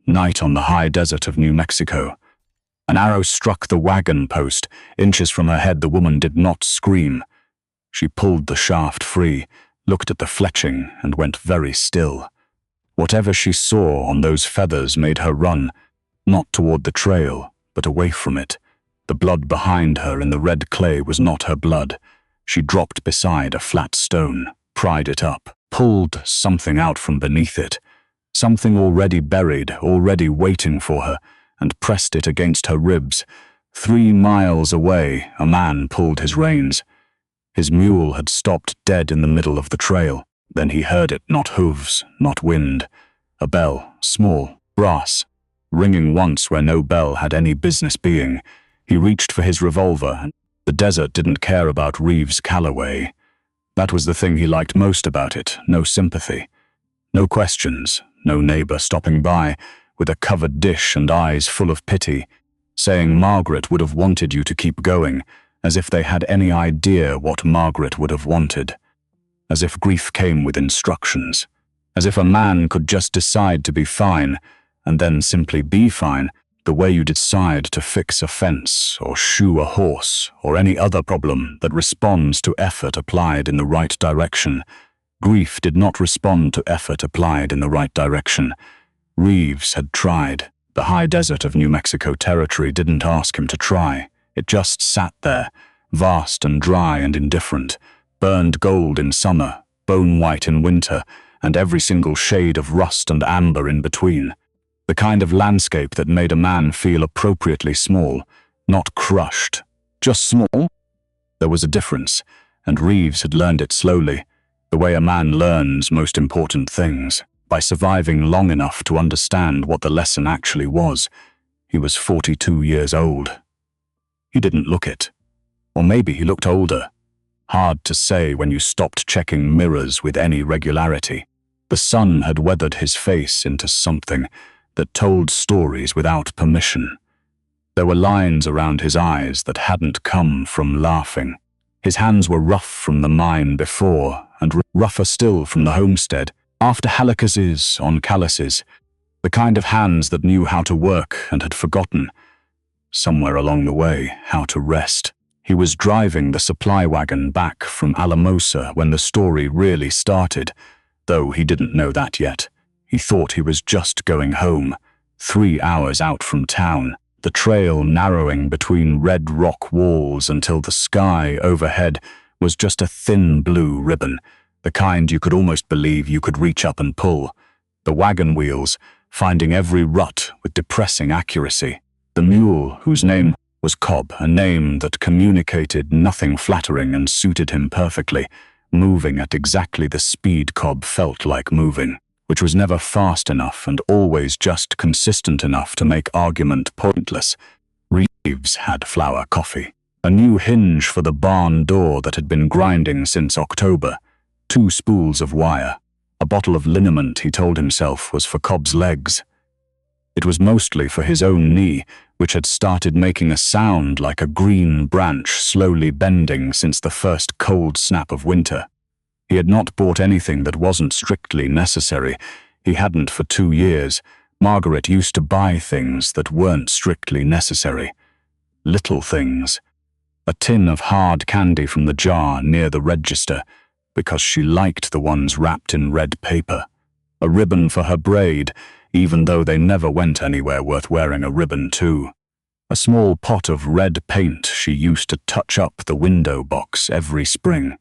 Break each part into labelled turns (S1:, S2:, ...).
S1: night on the high desert of New Mexico. An arrow struck the wagon post. Inches from her head, the woman did not scream. She pulled the shaft free, looked at the fletching, and went very still. Whatever she saw on those feathers made her run, not toward the trail, but away from it. The blood behind her in the red clay was not her blood. She dropped beside a flat stone, pried it up, pulled something out from beneath it, something already buried, already waiting for her, and pressed it against her ribs. 3 miles away, a man pulled his reins. His mule had stopped dead in the middle of the trail. Then he heard it, not hooves, not wind. A bell, small, brass, ringing once where no bell had any business being. He reached for his revolver. The desert didn't care about Reeves Calloway. That was the thing he liked most about it, no sympathy. No questions, no neighbor stopping by with a covered dish and eyes full of pity, saying Margaret would have wanted you to keep going, as if they had any idea what Margaret would have wanted. As if grief came with instructions. As if a man could just decide to be fine, and then simply be fine, the way you decide to fix a fence, or shoe a horse, or any other problem that responds to effort applied in the right direction. Grief did not respond to effort applied in the right direction. Reeves had tried. The high desert of New Mexico territory didn't ask him to try. It just sat there, vast and dry and indifferent, burned gold in summer, bone white in winter, and every single shade of rust and amber in between. The kind of landscape that made a man feel appropriately small, not crushed, just small. There was a difference, and Reeves had learned it slowly, the way a man learns most important things, by surviving long enough to understand what the lesson actually was. He was 42 years old. He didn't look it. Or maybe he looked older. Hard to say when you stopped checking mirrors with any regularity. The sun had weathered his face into something that told stories without permission. There were lines around his eyes that hadn't come from laughing. His hands were rough from the mine before, and rougher still from the homestead, after helicases on calluses, the kind of hands that knew how to work and had forgotten, somewhere along the way, how to rest. He was driving the supply wagon back from Alamosa when the story really started, though he didn't know that yet. He thought he was just going home, 3 hours out from town, the trail narrowing between red rock walls until the sky overhead was just a thin blue ribbon, the kind you could almost believe you could reach up and pull. The wagon wheels, finding every rut with depressing accuracy. The mule, whose name was Cobb, a name that communicated nothing flattering and suited him perfectly, moving at exactly the speed Cobb felt like moving, which was never fast enough and always just consistent enough to make argument pointless. Reeves had flour coffee, a new hinge for the barn door that had been grinding since October, 2 spools of wire, a bottle of liniment he told himself was for Cobb's legs. It was mostly for his own knee, which had started making a sound like a green branch slowly bending since the first cold snap of winter. He had not bought anything that wasn't strictly necessary. He hadn't for 2 years. Margaret used to buy things that weren't strictly necessary. Little things. A tin of hard candy from the jar near the register, because she liked the ones wrapped in red paper. A ribbon for her braid, even though they never went anywhere worth wearing a ribbon to. A small pot of red paint she used to touch up the window box every spring.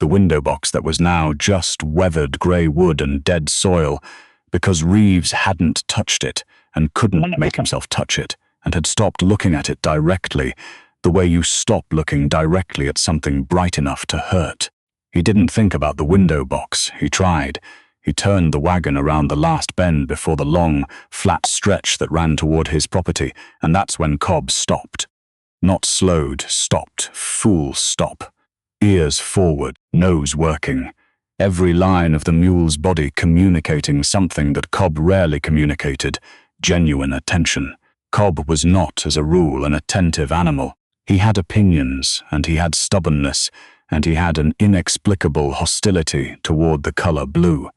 S1: The window box that was now just weathered grey wood and dead soil, because Reeves hadn't touched it and couldn't make himself touch it, and had stopped looking at it directly, the way you stop looking directly at something bright enough to hurt. He didn't think about the window box. He tried. He turned the wagon around the last bend before the long, flat stretch that ran toward his property, and that's when Cobb stopped. Not slowed, stopped, full stop. Ears forward, nose working. Every line of the mule's body communicating something that Cobb rarely communicated, genuine attention. Cobb was not, as a rule, an attentive animal. He had opinions, and he had stubbornness, and he had an inexplicable hostility toward the color blue.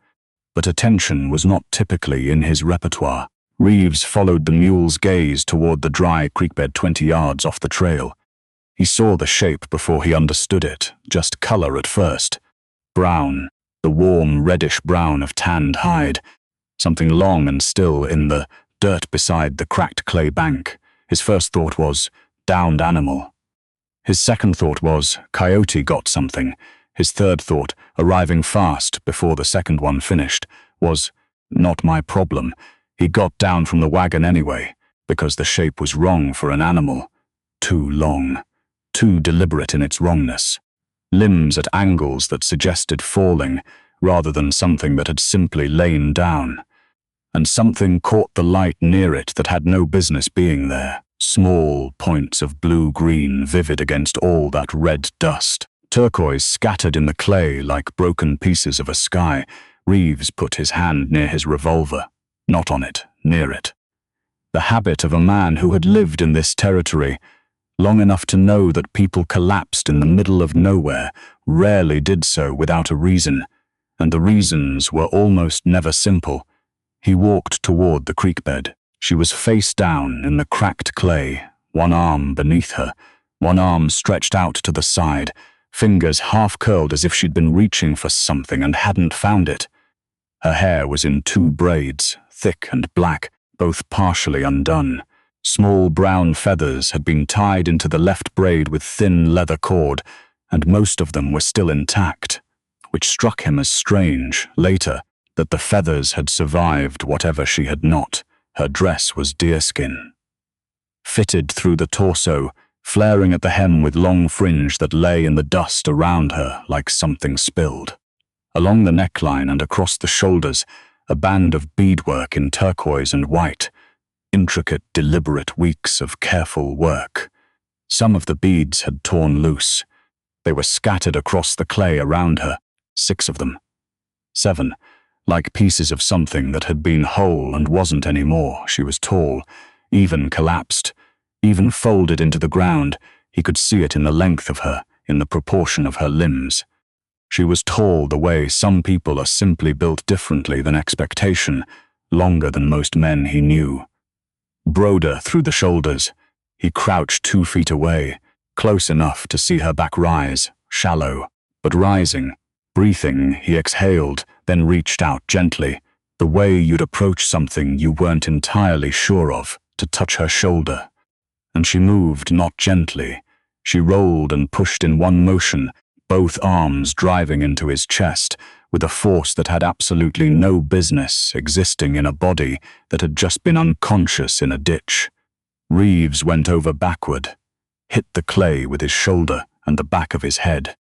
S1: But attention was not typically in his repertoire. Reeves followed the mule's gaze toward the dry creekbed 20 yards off the trail. He saw the shape before he understood it, just color at first. Brown, the warm reddish brown of tanned hide. Something long and still in the dirt beside the cracked clay bank. His first thought was, downed animal. His second thought was, coyote got something. His third thought, arriving fast before the second one finished, was, not my problem. He got down from the wagon anyway, because the shape was wrong for an animal. Too long. Too deliberate in its wrongness. Limbs at angles that suggested falling, rather than something that had simply lain down. And something caught the light near it that had no business being there. Small points of blue-green vivid against all that red dust. Turquoise scattered in the clay like broken pieces of a sky. Reeves put his hand near his revolver. Not on it, near it. The habit of a man who had lived in this territory long enough to know that people collapsed in the middle of nowhere rarely did so without a reason, and the reasons were almost never simple. He walked toward the creekbed. She was face down in the cracked clay, one arm beneath her, one arm stretched out to the side, fingers half-curled as if she'd been reaching for something and hadn't found it. Her hair was in 2 braids, thick and black, both partially undone. Small brown feathers had been tied into the left braid with thin leather cord, and most of them were still intact, which struck him as strange, later, that the feathers had survived whatever she had not. Her dress was deerskin. Fitted through the torso, flaring at the hem with long fringe that lay in the dust around her like something spilled. Along the neckline and across the shoulders, a band of beadwork in turquoise and white. Intricate, deliberate weeks of careful work. Some of the beads had torn loose. They were scattered across the clay around her, 6 of them. 7, like pieces of something that had been whole and wasn't anymore. She was tall, even collapsed, even folded into the ground. He could see it in the length of her, in the proportion of her limbs. She was tall the way some people are simply built differently than expectation, longer than most men he knew. Broader through the shoulders, he crouched 2 feet away, close enough to see her back rise, shallow, but rising. Breathing, he exhaled, then reached out gently, the way you'd approach something you weren't entirely sure of, to touch her shoulder. And she moved not gently. She rolled and pushed in one motion, both arms driving into his chest, with a force that had absolutely no business existing in a body that had just been unconscious in a ditch. Reeves went over backward, hit the clay with his shoulder and the back of his head.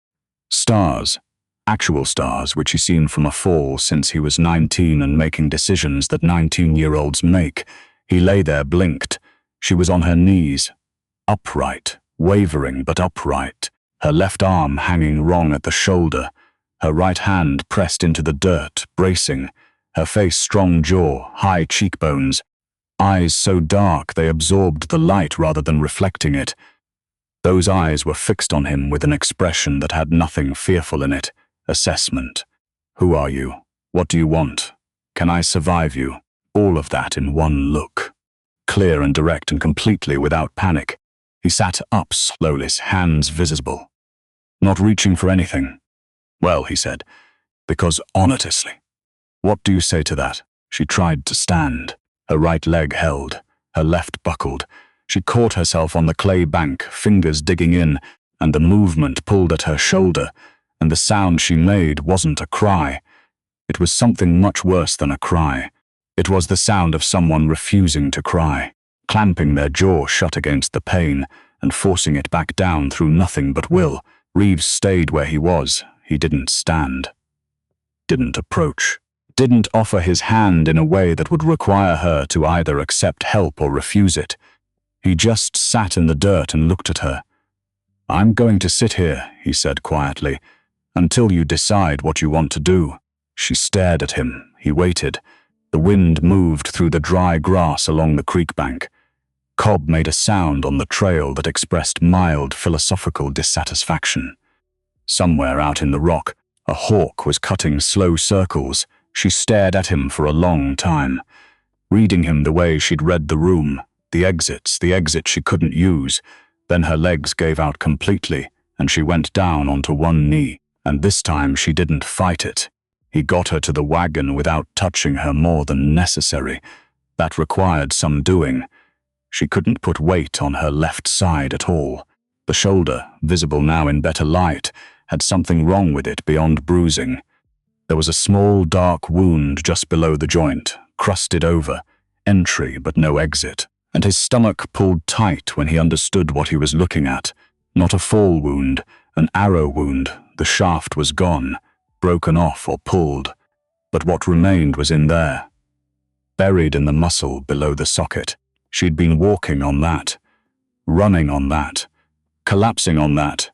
S1: Stars, actual stars which he'd seen from a fall since he was 19 and making decisions that 19-year-olds make. He lay there, blinked. She was on her knees, upright, wavering but upright. Her left arm hanging wrong at the shoulder, her right hand pressed into the dirt, bracing, her face strong jaw, high cheekbones, eyes so dark they absorbed the light rather than reflecting it. Those eyes were fixed on him with an expression that had nothing fearful in it. Assessment. Who are you? What do you want? Can I survive you? All of that in one look. Clear and direct and completely without panic. He sat up slowly, hands visible. Not reaching for anything. Well, he said, because honestly. What do you say to that? She tried to stand. Her right leg held, her left buckled. She caught herself on the clay bank, fingers digging in, and the movement pulled at her shoulder, and the sound she made wasn't a cry. It was something much worse than a cry. It was the sound of someone refusing to cry, clamping their jaw shut against the pain and forcing it back down through nothing but will. Reeves stayed where he was. He didn't stand. Didn't approach. Didn't offer his hand in a way that would require her to either accept help or refuse it. He just sat in the dirt and looked at her. I'm going to sit here, he said quietly, until you decide what you want to do. She stared at him. He waited. The wind moved through the dry grass along the creek bank. Cobb made a sound on the trail that expressed mild philosophical dissatisfaction. Somewhere out in the rock, a hawk was cutting slow circles. She stared at him for a long time. reading him the way she'd read the room, the exit she couldn't use. Then her legs gave out completely, and she went down onto one knee, and this time she didn't fight it. He got her to the wagon without touching her more than necessary. That required some doing. She couldn't put weight on her left side at all. The shoulder, visible now in better light, had something wrong with it beyond bruising. There was a small dark wound just below the joint, crusted over, entry but no exit, and his stomach pulled tight when he understood what he was looking at. Not a fall wound, an arrow wound. The shaft was gone, broken off or pulled, but what remained was in there, buried in the muscle below the socket. She'd been walking on that, running on that, collapsing on that,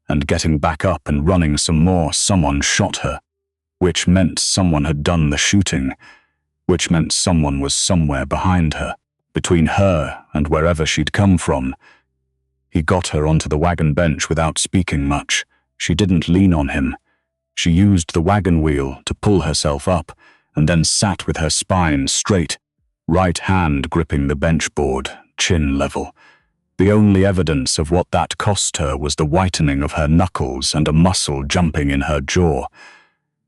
S1: and getting back up and running some more. Someone shot her, which meant someone had done the shooting, which meant someone was somewhere behind her, between her and wherever she'd come from. He got her onto the wagon bench without speaking much. She didn't lean on him. She used the wagon wheel to pull herself up, and then sat with her spine straight, right hand gripping the bench board, chin level. The only evidence of what that cost her was the whitening of her knuckles and a muscle jumping in her jaw.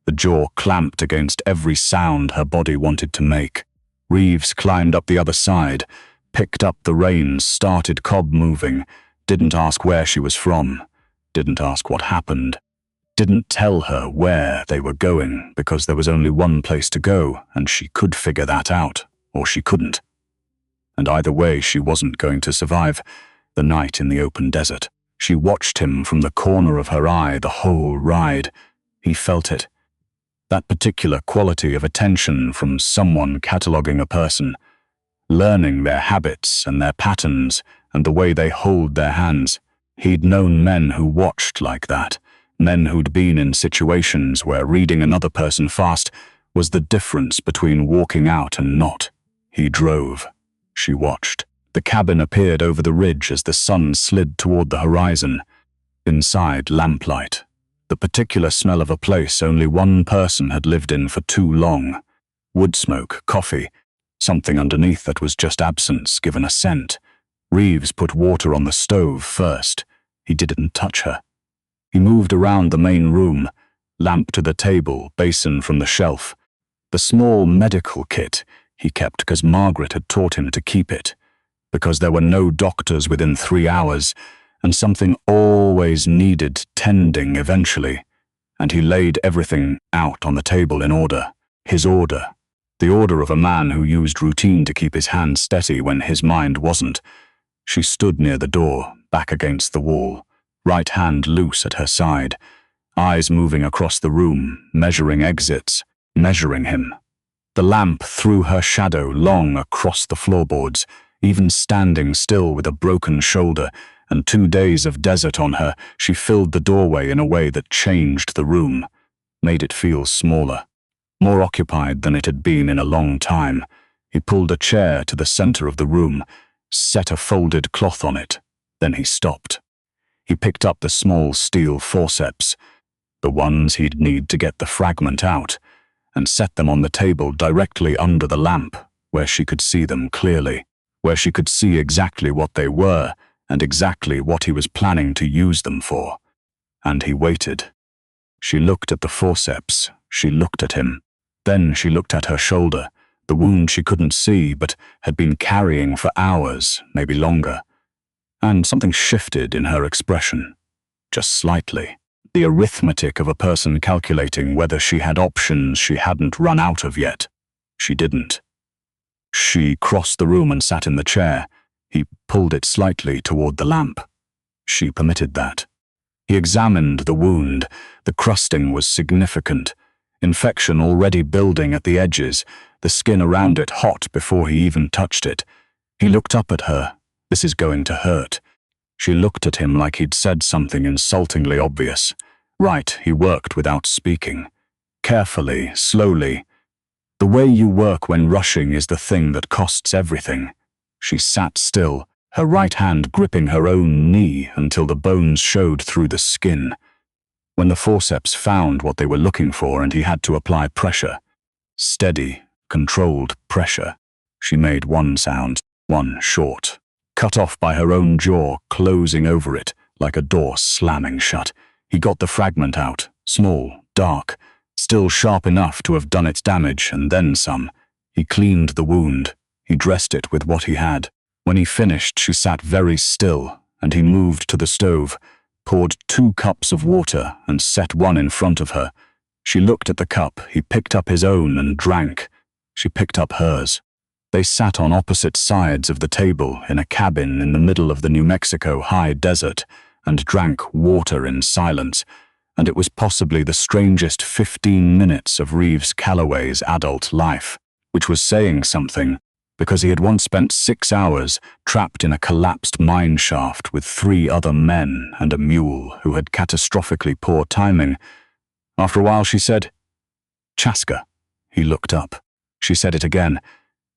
S1: The jaw clamped against every sound her body wanted to make. Reeves climbed up the other side, picked up the reins, started cob moving, didn't ask where she was from, didn't ask what happened, didn't tell her where they were going, because there was only one place to go, and she could figure that out, or she couldn't. And either way, she wasn't going to survive the night in the open desert. She watched him from the corner of her eye the whole ride. He felt it. That particular quality of attention from someone cataloging a person, learning their habits and their patterns and the way they hold their hands. He'd known men who watched like that, men who'd been in situations where reading another person fast was the difference between walking out and not. He drove. She watched. The cabin appeared over the ridge as the sun slid toward the horizon. Inside, lamplight. The particular smell of a place only one person had lived in for too long. Wood smoke, coffee, something underneath that was just absence given a scent. Reeves put water on the stove first. He didn't touch her. He moved around the main room, lamp to the table, basin from the shelf. The small medical kit he kept because Margaret had taught him to keep it, because there were no doctors within 3 hours, and something always needed tending eventually, and he laid everything out on the table in order. His order. The order of a man who used routine to keep his hand steady when his mind wasn't. She stood near the door, back against the wall, right hand loose at her side, eyes moving across the room, measuring exits, measuring him. The lamp threw her shadow long across the floorboards, even standing still with a broken shoulder and 2 days of desert on her. She filled the doorway in a way that changed the room, made it feel smaller, more occupied than it had been in a long time. He pulled a chair to the center of the room, set a folded cloth on it. Then he stopped. He picked up the small steel forceps, the ones he'd need to get the fragment out, and set them on the table directly under the lamp, where she could see them clearly, where she could see exactly what they were and exactly what he was planning to use them for. And he waited. She looked at the forceps. She looked at him. Then she looked at her shoulder, the wound she couldn't see but had been carrying for hours, maybe longer. And something shifted in her expression, just slightly. The arithmetic of a person calculating whether she had options she hadn't run out of yet. She didn't. She crossed the room and sat in the chair. He pulled it slightly toward the lamp. She permitted that. He examined the wound. The crusting was significant. Infection already building at the edges, the skin around it hot before he even touched it. He looked up at her. This is going to hurt. She looked at him like he'd said something insultingly obvious. Right, he worked without speaking. Carefully, slowly. The way you work when rushing is the thing that costs everything. She sat still, her right hand gripping her own knee until the bones showed through the skin. When the forceps found what they were looking for and he had to apply pressure, steady, controlled pressure, She made one sound, one short, cut off by her own jaw closing over it like a door slamming shut. He got the fragment out, small, dark, still sharp enough to have done its damage and then some. He cleaned the wound. He dressed it with what he had. When he finished, she sat very still, and he moved to the stove, poured 2 cups of water and set one in front of her. She looked at the cup. He picked up his own and drank. She picked up hers. They sat on opposite sides of the table in a cabin in the middle of the New Mexico high desert and drank water in silence, and it was possibly the strangest 15 minutes of Reeves Calloway's adult life, which was saying something, because he had once spent 6 hours trapped in a collapsed mine shaft with 3 other men and a mule who had catastrophically poor timing. After a while she said, "Chaska." He looked up. She said it again,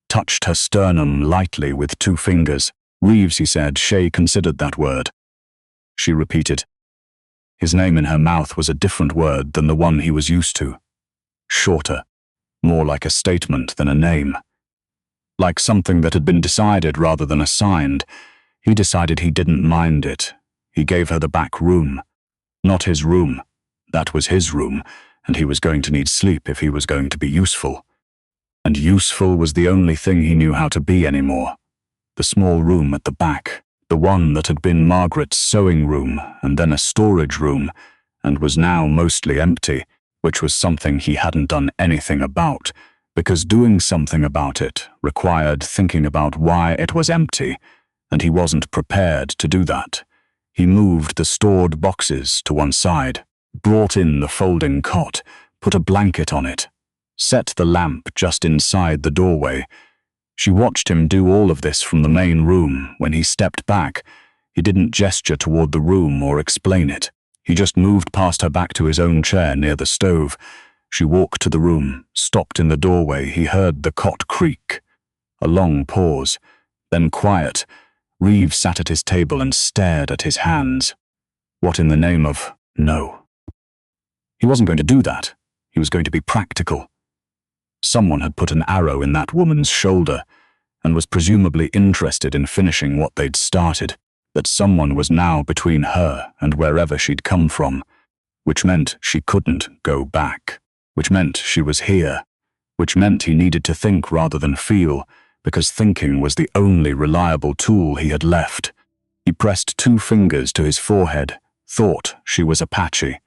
S1: touched her sternum lightly with 2 fingers. "Reeves," he said. Shay considered that word. She repeated. His name in her mouth was a different word than the one he was used to. Shorter, more like a statement than a name. Like something that had been decided rather than assigned. He decided he didn't mind it. He gave her the back room. Not his room. That was his room, and he was going to need sleep if he was going to be useful. And useful was the only thing he knew how to be anymore. The small room at the back, the one that had been Margaret's sewing room and then a storage room, and was now mostly empty, which was something he hadn't done anything about, because doing something about it required thinking about why it was empty, and he wasn't prepared to do that. He moved the stored boxes to one side, brought in the folding cot, put a blanket on it, set the lamp just inside the doorway. She watched him do all of this from the main room. When he stepped back, he didn't gesture toward the room or explain it. He just moved past her back to his own chair near the stove. She walked to the room, stopped in the doorway. He heard the cot creak. A long pause, then quiet. Reeves sat at his table and stared at his hands. What in the name of no? He wasn't going to do that. He was going to be practical. Someone had put an arrow in that woman's shoulder and was presumably interested in finishing what they'd started. That someone was now between her and wherever she'd come from, which meant she couldn't go back, which meant she was here, which meant he needed to think rather than feel, because thinking was the only reliable tool he had left. He pressed 2 fingers to his forehead, thought she was Apache.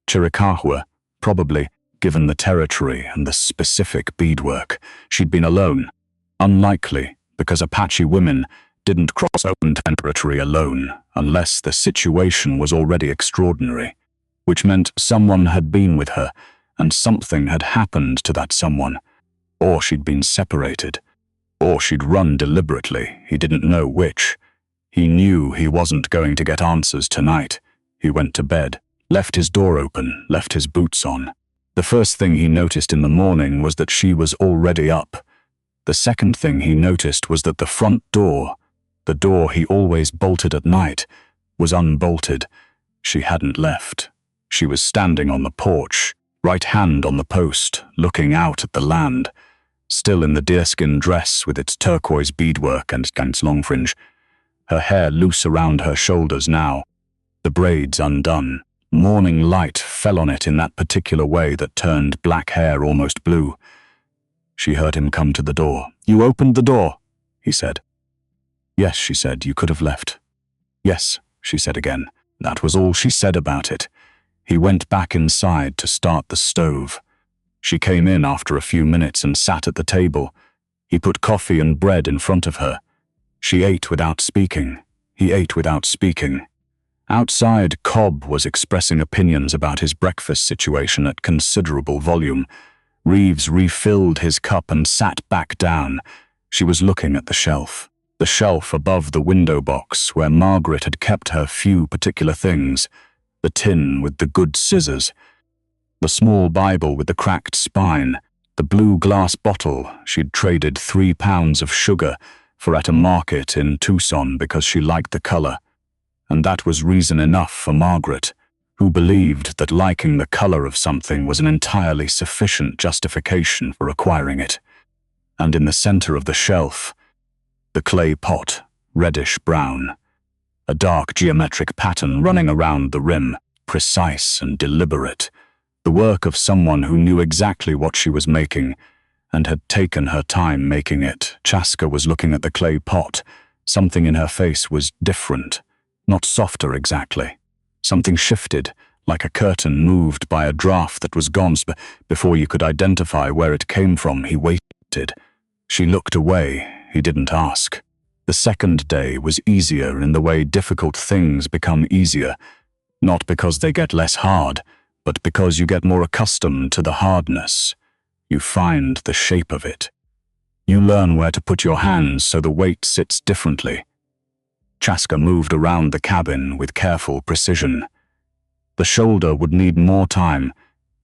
S1: Chiricahua, probably, given the territory and the specific beadwork. She'd been alone. Unlikely, because Apache women didn't cross open territory alone, unless the situation was already extraordinary, which meant someone had been with her, and something had happened to that someone. Or she'd been separated. Or she'd run deliberately. He didn't know which. He knew he wasn't going to get answers tonight. He went to bed, left his door open, left his boots on. The first thing he noticed in the morning was that she was already up. The second thing he noticed was that the front door, the door he always bolted at night, was unbolted. She hadn't left. She was standing on the porch, right hand on the post, looking out at the land, still in the deerskin dress with its turquoise beadwork and its long fringe, her hair loose around her shoulders now, the braids undone. Morning light fell on it in that particular way that turned black hair almost blue. She heard him come to the door. "You opened the door," he said. "Yes," she said, "you could have left." "Yes," she said again. That was all she said about it. He went back inside to start the stove. She came in after a few minutes and sat at the table. He put coffee and bread in front of her. She ate without speaking. He ate without speaking. Outside, Cobb was expressing opinions about his breakfast situation at considerable volume. Reeves refilled his cup and sat back down. She was looking at the shelf above the window box where Margaret had kept her few particular things, the tin with the good scissors, the small Bible with the cracked spine, the blue glass bottle she'd traded 3 pounds of sugar for at a market in Tucson because she liked the color. And that was reason enough for Margaret, who believed that liking the color of something was an entirely sufficient justification for acquiring it. and in the center of the shelf, the clay pot, reddish-brown. A dark geometric pattern running around the rim, precise and deliberate. The work of someone who knew exactly what she was making and had taken her time making it. Chaska was looking at the clay pot. Something in her face was different, not softer exactly. Something shifted, like a curtain moved by a draft that was gone. Before you could identify where it came from, he waited. She looked away. He didn't ask. The second day was easier in the way difficult things become easier, not because they get less hard, but because you get more accustomed to the hardness. You find the shape of it. You learn where to put your hands so the weight sits differently. Chaska moved around the cabin with careful precision. The shoulder would need more time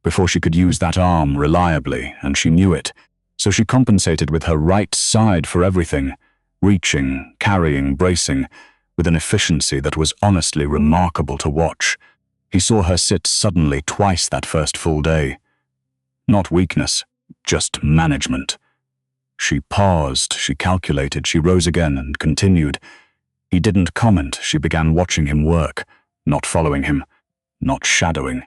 S1: before she could use that arm reliably, and she knew it, so she compensated with her right side for everything, reaching, carrying, bracing, with an efficiency that was honestly remarkable to watch. He saw her sit suddenly twice that first full day. Not weakness, just management. She paused, she calculated, she rose again and continued. He didn't comment. She began watching him work, not following him, not shadowing.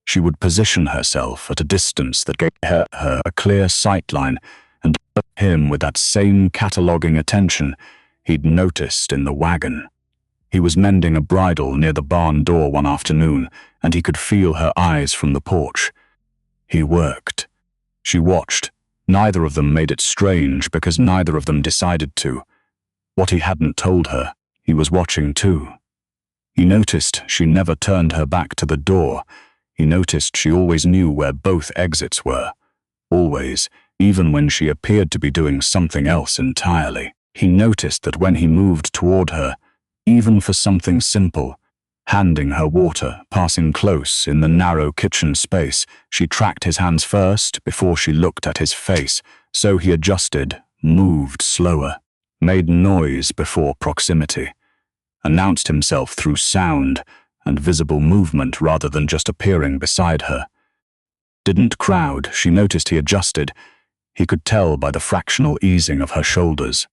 S1: She would position herself at a distance that gave her a clear sight line and look at him with that same cataloguing attention he'd noticed in the wagon. He was mending a bridle near the barn door one afternoon, and he could feel her eyes from the porch. He worked. She watched. Neither of them made it strange because neither of them decided to. What he hadn't told her, he was watching too. He noticed she never turned her back to the door. He noticed she always knew where both exits were. Always, even when she appeared to be doing something else entirely. He noticed that when he moved toward her, even for something simple, handing her water, passing close in the narrow kitchen space, she tracked his hands first before she looked at his face, so he adjusted, moved slower, made noise before proximity, announced himself through sound and visible movement rather than just appearing beside her. Didn't crowd. She noticed he adjusted. He could tell by the fractional easing of her shoulders.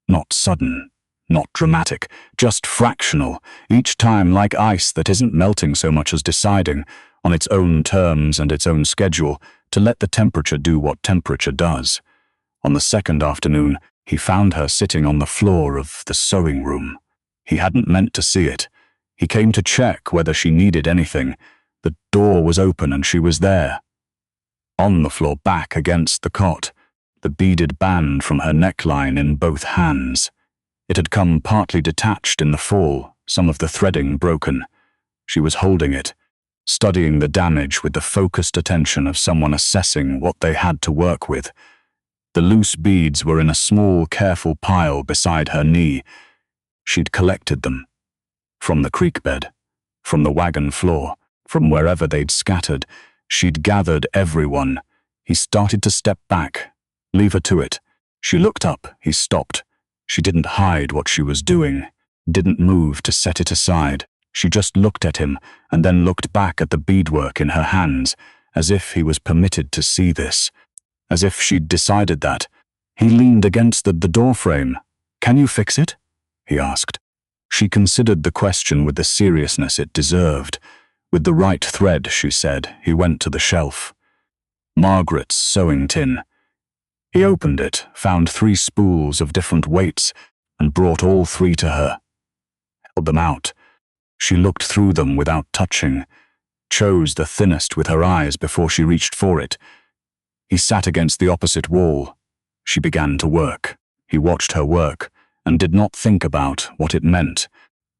S1: Not sudden, not dramatic, just fractional, each time like ice that isn't melting so much as deciding, on its own terms and its own schedule, to let the temperature do what temperature does. On the second afternoon, he found her sitting on the floor of the sewing room. He hadn't meant to see it. He came to check whether she needed anything. The door was open and she was there. On the floor, back against the cot, the beaded band from her neckline in both hands. It had come partly detached in the fall, some of the threading broken. She was holding it, studying the damage with the focused attention of someone assessing what they had to work with. The loose beads were in a small, careful pile beside her knee. She'd collected them. From the creekbed, from the wagon floor, from wherever they'd scattered, she'd gathered everyone. He started to step back. Leave her to it. She looked up. He stopped. She didn't hide what she was doing, didn't move to set it aside. She just looked at him and then looked back at the beadwork in her hands, as if he was permitted to see this, as if she'd decided that. He leaned against the doorframe. "Can you fix it?" he asked. She considered the question with the seriousness it deserved. With the right thread, she said. He went to the shelf. Margaret's sewing tin. He opened it, found 3 spools of different weights, and brought all 3 to her. Held them out. She looked through them without touching, chose the thinnest with her eyes before she reached for it. He sat against the opposite wall. She began to work. He watched her work, and did not think about what it meant,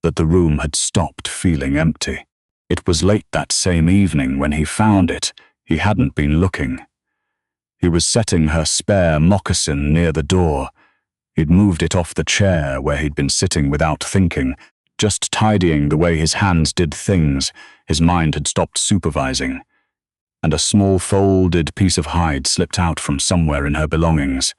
S1: that the room had stopped feeling empty. It was late that same evening when he found it. He hadn't been looking. He was setting her spare moccasin near the door. He'd moved it off the chair where he'd been sitting without thinking, just tidying the way his hands did things. His mind had stopped supervising. And a small folded piece of hide slipped out from somewhere in her belongings.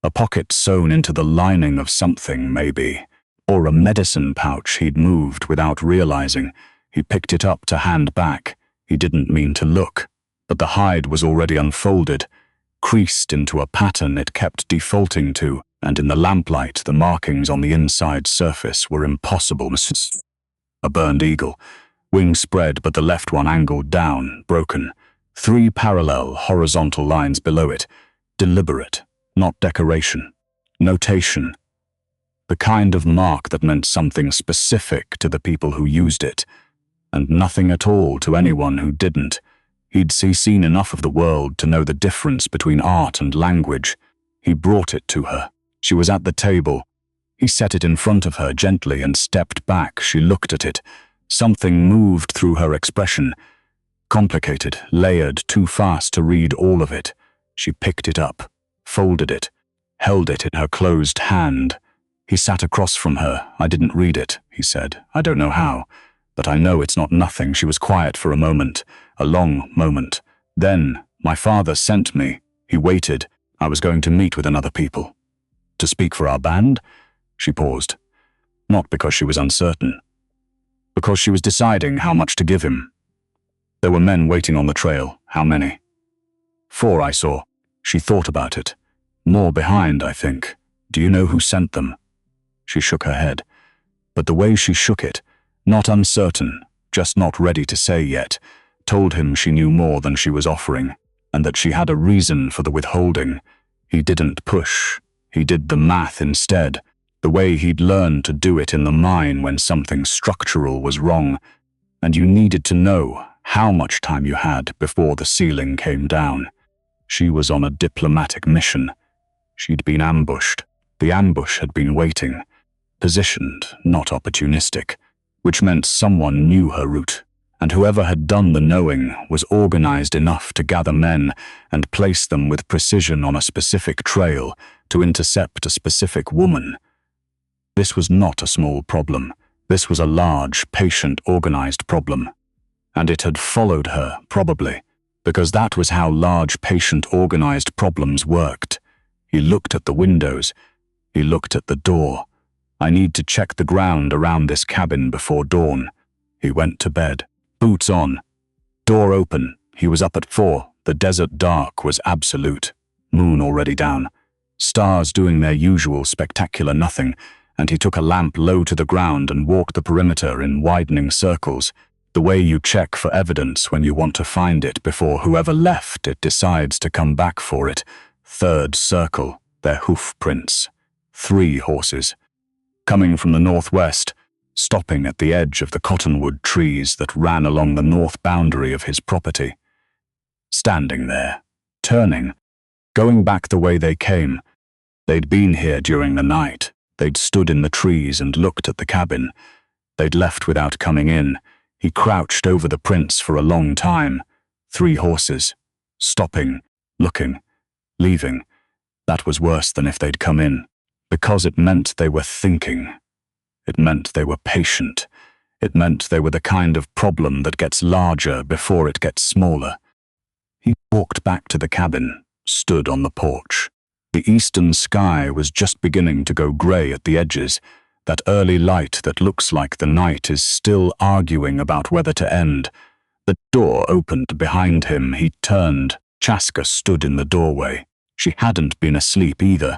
S1: A pocket sewn into the lining of something, maybe, or a medicine pouch he'd moved without realizing. He picked it up to hand back. He didn't mean to look, but the hide was already unfolded, creased into a pattern it kept defaulting to, and in the lamplight the markings on the inside surface were impossible. A burned eagle, wings spread but the left one angled down, broken. 3 parallel horizontal lines below it, deliberate, not decoration, notation. The kind of mark that meant something specific to the people who used it, and nothing at all to anyone who didn't. He'd seen enough of the world to know the difference between art and language. He brought it to her. She was at the table. He set it in front of her gently and stepped back. She looked at it. Something moved through her expression. Complicated, layered, too fast to read all of it. She picked it up, folded it, held it in her closed hand. He sat across from her. I didn't read it, he said. I don't know how, but I know it's not nothing. She was quiet for a moment, a long moment. Then, my father sent me. He waited. I was going to meet with another people. To speak for our band? She paused. Not because she was uncertain. Because she was deciding how much to give him. There were men waiting on the trail. How many? 4 I saw. She thought about it. More behind, I think. Do you know who sent them? She shook her head. But the way she shook it, not uncertain, just not ready to say yet, told him she knew more than she was offering, and that she had a reason for the withholding. He didn't push. He did the math instead, the way he'd learned to do it in the mine when something structural was wrong, and you needed to know how much time you had before the ceiling came down. She was on a diplomatic mission. She'd been ambushed. The ambush had been waiting, positioned, not opportunistic, which meant someone knew her route, and whoever had done the knowing was organized enough to gather men and place them with precision on a specific trail to intercept a specific woman. This was not a small problem. This was a large, patient, organized problem. And it had followed her, probably, because that was how large, patient, organized problems worked. He looked at the windows. He looked at the door. I need to check the ground around this cabin before dawn. He went to bed. Boots on. Door open. He was up at 4. The desert dark was absolute. Moon already down. Stars doing their usual spectacular nothing, and he took a lamp low to the ground and walked the perimeter in widening circles, the way you check for evidence when you want to find it before whoever left it decides to come back for it. 3rd circle, their hoof prints. 3 horses. Coming from the northwest, stopping at the edge of the cottonwood trees that ran along the north boundary of his property. Standing there, turning, going back the way they came. They'd been here during the night. They'd stood in the trees and looked at the cabin. They'd left without coming in. He crouched over the prints for a long time. 3 horses. Stopping, looking, leaving. That was worse than if they'd come in, because it meant they were thinking. It meant they were patient. It meant they were the kind of problem that gets larger before it gets smaller. He walked back to the cabin, stood on the porch. The eastern sky was just beginning to go grey at the edges, that early light that looks like the night is still arguing about whether to end. The door opened behind him. He turned. Chaska stood in the doorway. She hadn't been asleep either.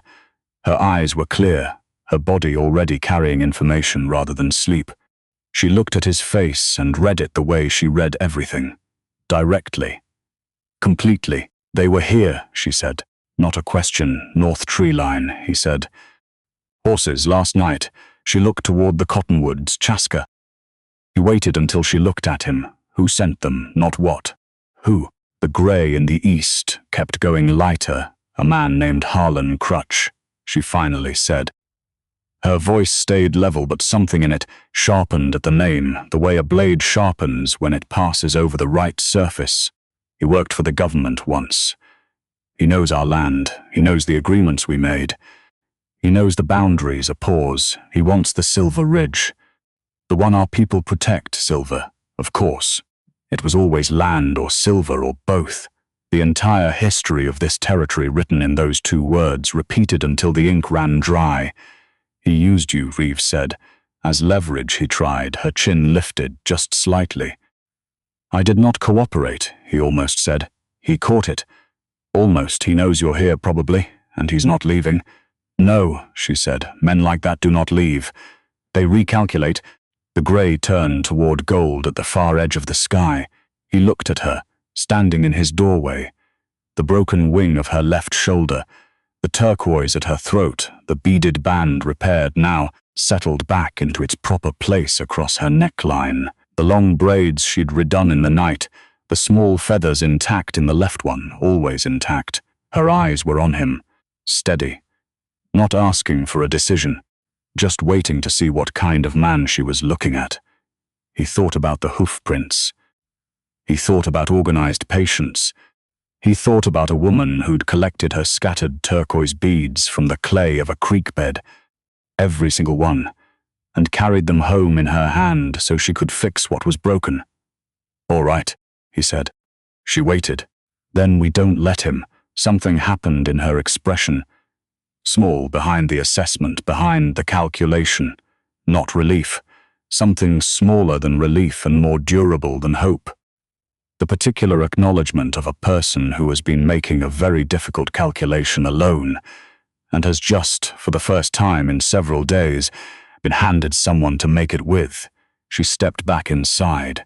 S1: Her eyes were clear, her body already carrying information rather than sleep. She looked at his face and read it the way she read everything. Directly. Completely. They were here, she said. Not a question. North tree line, he said. Horses last night. She looked toward the cottonwoods. Chaska. He waited until she looked at him. Who sent them, not what. Who? The grey in the east kept going lighter. A man named Harlan Crutch, she finally said. Her voice stayed level, but something in it sharpened at the name, the way a blade sharpens when it passes over the right surface. He worked for the government once. He knows our land. He knows the agreements we made. He knows the boundaries. A pause. He wants the Silver Ridge. The one our people protect, Silver, of course. It was always land or silver or both. The entire history of this territory written in those 2 words, repeated until the ink ran dry. He used you, Reeves said. As leverage he tried, her chin lifted just slightly. I did not cooperate, he almost said. He caught it. Almost. He knows you're here, probably, and he's not leaving. No, she said. Men like that do not leave. They recalculate. The grey turned toward gold at the far edge of the sky. He looked at her, standing in his doorway. The broken wing of her left shoulder, the turquoise at her throat, the beaded band repaired now, settled back into its proper place across her neckline. The long braids she'd redone in the night, the small feathers intact in the left one, always intact. Her eyes were on him, steady, not asking for a decision, just waiting to see what kind of man she was looking at. He thought about the hoof prints. He thought about organized patience. He thought about a woman who'd collected her scattered turquoise beads from the clay of a creek bed, every single one, and carried them home in her hand so she could fix what was broken. All right, he said. She waited. Then we don't let him. Something happened in her expression. Small behind the assessment, behind the calculation. Not relief. Something smaller than relief and more durable than hope. The particular acknowledgement of a person who has been making a very difficult calculation alone and has just, for the first time in several days, been handed someone to make it with. She stepped back inside.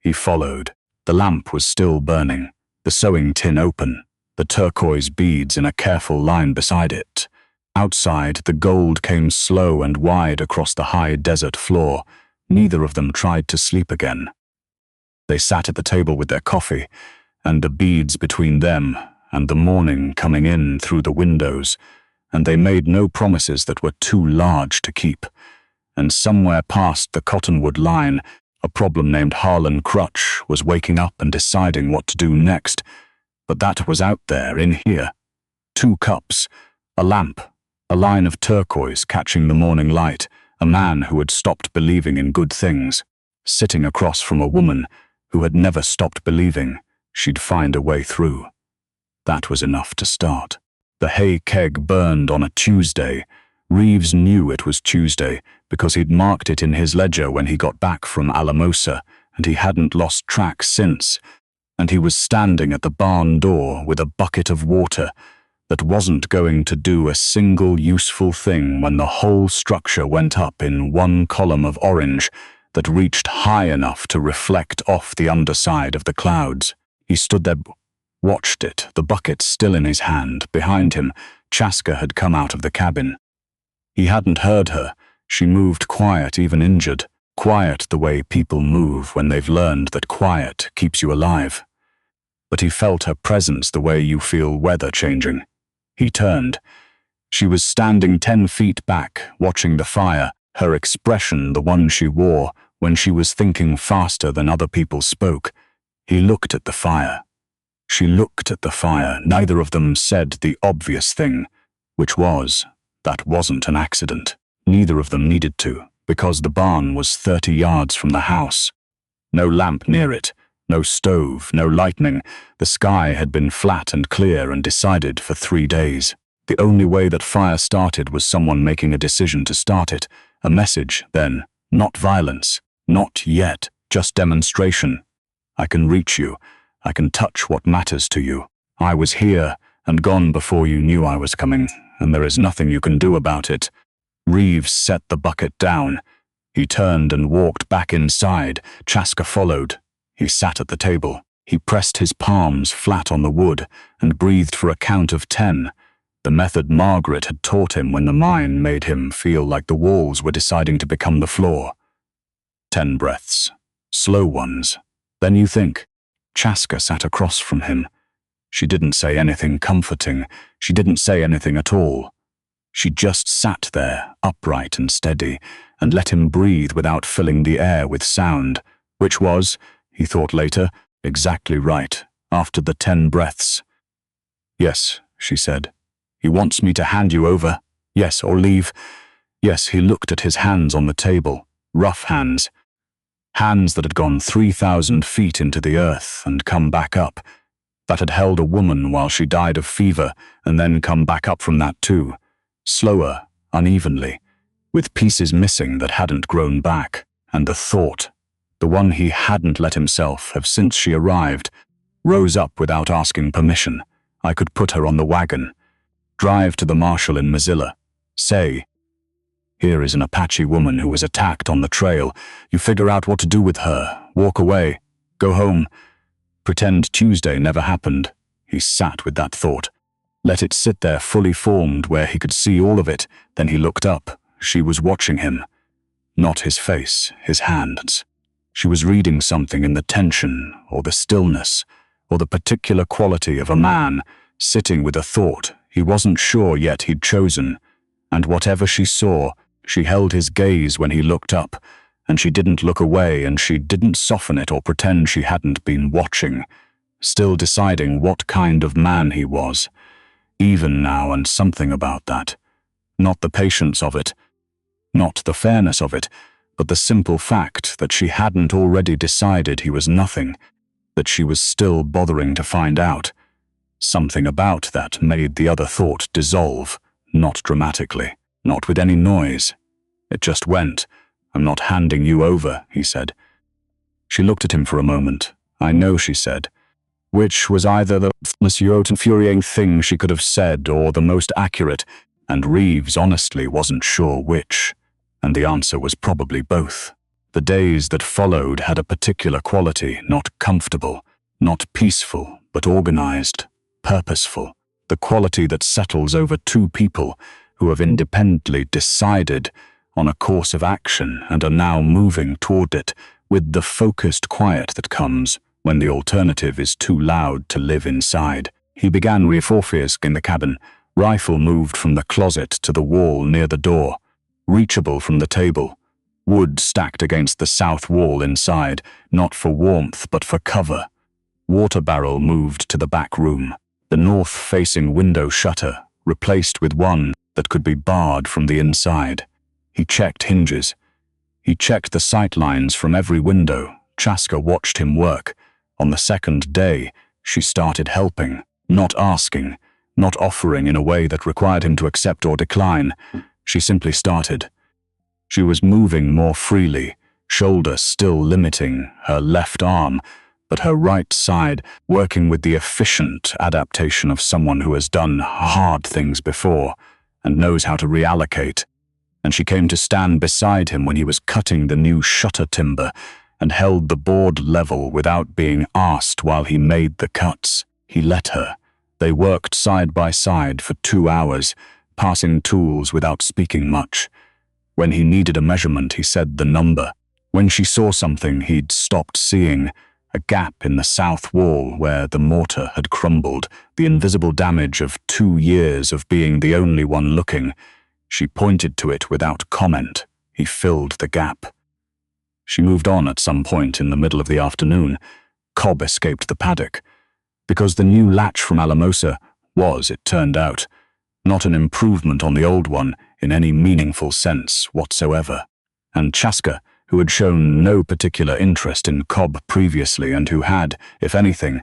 S1: He followed. The lamp was still burning, the sewing tin open, the turquoise beads in a careful line beside it. Outside, the gold came slow and wide across the high desert floor. Neither of them tried to sleep again. They sat at the table with their coffee, and the beads between them and the morning coming in through the windows, and they made no promises that were too large to keep. And somewhere past the cottonwood line, a problem named Harlan Crutch was waking up and deciding what to do next. But that was out there, in here. 2 cups, a lamp, a line of turquoise catching the morning light, a man who had stopped believing in good things, sitting across from a woman who had never stopped believing she'd find a way through. That was enough to start. The hay keg burned on a Tuesday. Reeves knew it was Tuesday because he'd marked it in his ledger when he got back from Alamosa, and he hadn't lost track since. And he was standing at the barn door with a bucket of water that wasn't going to do a single useful thing when the whole structure went up in one column of orange that reached high enough to reflect off the underside of the clouds. He stood there, watched it, the bucket still in his hand. Behind him, Chaska had come out of the cabin. He hadn't heard her. She moved quiet, even injured. Quiet the way people move when they've learned that quiet keeps you alive. But he felt her presence the way you feel weather changing. He turned. She was standing 10 feet back, watching the fire, her expression the one she wore when she was thinking faster than other people spoke. He looked at the fire. She looked at the fire. Neither of them said the obvious thing, which was, that wasn't an accident. Neither of them needed to, because the barn was 30 yards from the house. No lamp near it, no stove, no lightning. The sky had been flat and clear and decided for 3 days. The only way that fire started was someone making a decision to start it. A message, then, not violence, not yet, just demonstration. I can reach you. I can touch what matters to you. I was here and gone before you knew I was coming, and there is nothing you can do about it. Reeves set the bucket down. He turned and walked back inside. Chaska followed. He sat at the table. He pressed his palms flat on the wood and breathed for a count of 10. The method Margaret had taught him when the mine made him feel like the walls were deciding to become the floor. 10 breaths. Slow ones. Then you think. Chaska sat across from him. She didn't say anything comforting. She didn't say anything at all. She just sat there, upright and steady, and let him breathe without filling the air with sound, which was, he thought later, exactly right, after the 10 breaths. Yes, she said. He wants me to hand you over. Yes, or leave. Yes, he looked at his hands on the table, rough hands. Hands that had gone 3,000 feet into the earth and come back up, that had held a woman while she died of fever and then come back up from that too, slower, unevenly, with pieces missing that hadn't grown back. And the thought, the one he hadn't let himself have since she arrived, rose up without asking permission, I could put her on the wagon. Drive to the marshal in Mozilla. Say, here is an Apache woman who was attacked on the trail. You figure out what to do with her. Walk away. Go home. Pretend Tuesday never happened. He sat with that thought. Let it sit there fully formed where he could see all of it. Then he looked up. She was watching him. Not his face, his hands. She was reading something in the tension, or the stillness, or the particular quality of a man sitting with a thought he wasn't sure yet he'd chosen. And whatever she saw, she held his gaze when he looked up, and she didn't look away, and she didn't soften it or pretend she hadn't been watching, still deciding what kind of man he was. Even now, and something about that. Not the patience of it, not the fairness of it, but the simple fact that she hadn't already decided he was nothing, that she was still bothering to find out. Something about that made the other thought dissolve, not dramatically, not with any noise. It just went. I'm not handing you over, he said. She looked at him for a moment. I know, she said, which was either the most infuriating thing she could have said or the most accurate, and Reeves honestly wasn't sure which, and the answer was probably both. The days that followed had a particular quality, not comfortable, not peaceful, but organized, purposeful, the quality that settles over two people who have independently decided on a course of action and are now moving toward it with the focused quiet that comes when the alternative is too loud to live inside. He began refocusing in the cabin. Rifle moved from the closet to the wall near the door, reachable from the table. Wood stacked against the south wall inside, not for warmth but for cover. Water barrel moved to the back room. The north-facing window shutter replaced with one that could be barred from the inside. He checked hinges. He checked the sight lines from every window. Chaska watched him work. On the second day, she started helping, not asking, not offering in a way that required him to accept or decline. She simply started. She was moving more freely, shoulder still limiting her left arm, but her right side working with the efficient adaptation of someone who has done hard things before and knows how to reallocate. And she came to stand beside him when he was cutting the new shutter timber and held the board level without being asked while he made the cuts. He let her. They worked side by side for 2 hours, passing tools without speaking much. When he needed a measurement, he said the number. When she saw something he'd stopped seeing, a gap in the south wall where the mortar had crumbled, the invisible damage of 2 years of being the only one looking, she pointed to it without comment. He filled the gap. She moved on at some point in the middle of the afternoon. Cobb escaped the paddock, because the new latch from Alamosa was, it turned out, not an improvement on the old one in any meaningful sense whatsoever. And Chaska, who had shown no particular interest in Cobb previously and who had, if anything,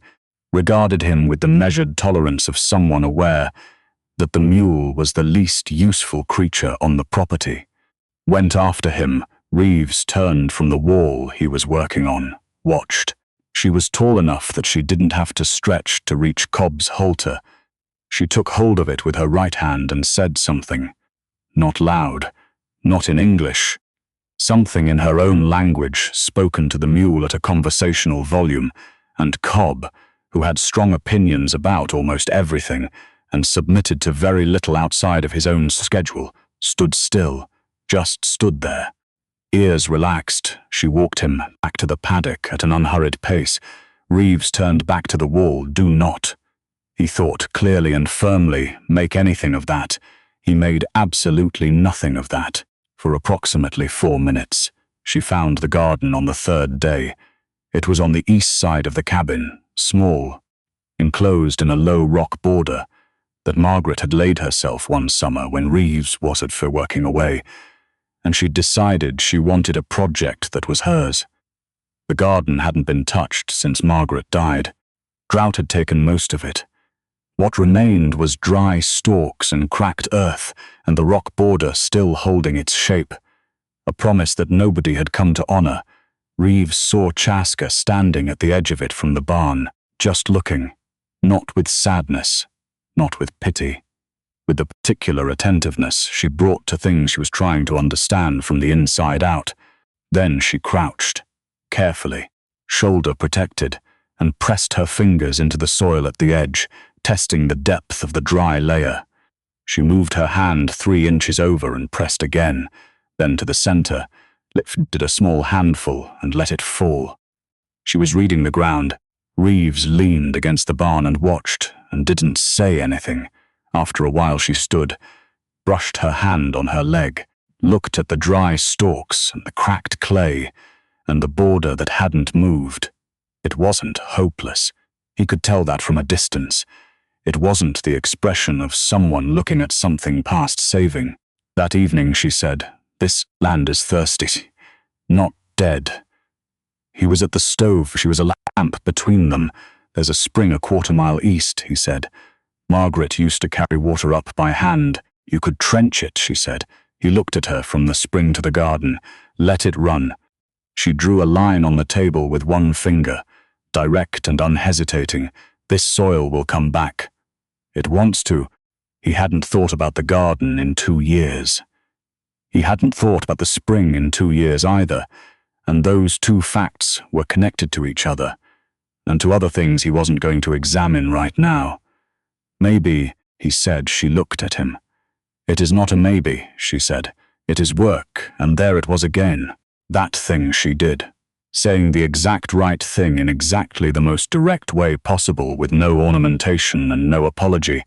S1: regarded him with the measured tolerance of someone aware that the mule was the least useful creature on the property, went after him. Reeves turned from the wall he was working on, watched. She was tall enough that she didn't have to stretch to reach Cobb's halter. She took hold of it with her right hand and said something. Not loud, not in English. Something in her own language spoken to the mule at a conversational volume, and Cobb, who had strong opinions about almost everything and submitted to very little outside of his own schedule, stood still, just stood there. Ears relaxed, she walked him back to the paddock at an unhurried pace. Reeves turned back to the wall. Do not, he thought clearly and firmly, make anything of that. He made absolutely nothing of that. For approximately 4 minutes, she found the garden on the third day. It was on the east side of the cabin, small, enclosed in a low rock border that Margaret had laid herself one summer when Reeves wasn't for working away, and she'd decided she wanted a project that was hers. The garden hadn't been touched since Margaret died. Drought had taken most of it. What remained was dry stalks and cracked earth, and the rock border still holding its shape. A promise that nobody had come to honor. Reeves saw Chaska standing at the edge of it from the barn, just looking. not with sadness, not with pity, with the particular attentiveness she brought to things she was trying to understand from the inside out. Then she crouched, carefully, shoulder protected, and pressed her fingers into the soil at the edge, testing the depth of the dry layer. She moved her hand 3 inches over and pressed again, then to the center, lifted a small handful and let it fall. She was reading the ground. Reeves leaned against the barn and watched, and didn't say anything. After a while she stood, brushed her hand on her leg, looked at the dry stalks and the cracked clay, and the border that hadn't moved. It wasn't hopeless. He could tell that from a distance. It wasn't the expression of someone looking at something past saving. That evening she said, "This land is thirsty, not dead." He was at the stove. She was a lamp between them. "There's a spring a quarter-mile east," he said. "Margaret used to carry water up by hand. You could trench it," she said. He looked at her from the spring to the garden. "Let it run." She drew a line on the table with one finger, direct and unhesitating. "This soil will come back." "It wants to." He hadn't thought about the garden in 2 years. He hadn't thought about the spring in 2 years either, and those 2 facts were connected to each other, and to other things he wasn't going to examine right now. "Maybe," he said. She looked at him. "It is not a maybe," she said. "It is work," and there it was again. That thing she did, saying the exact right thing in exactly the most direct way possible, with no ornamentation and no apology,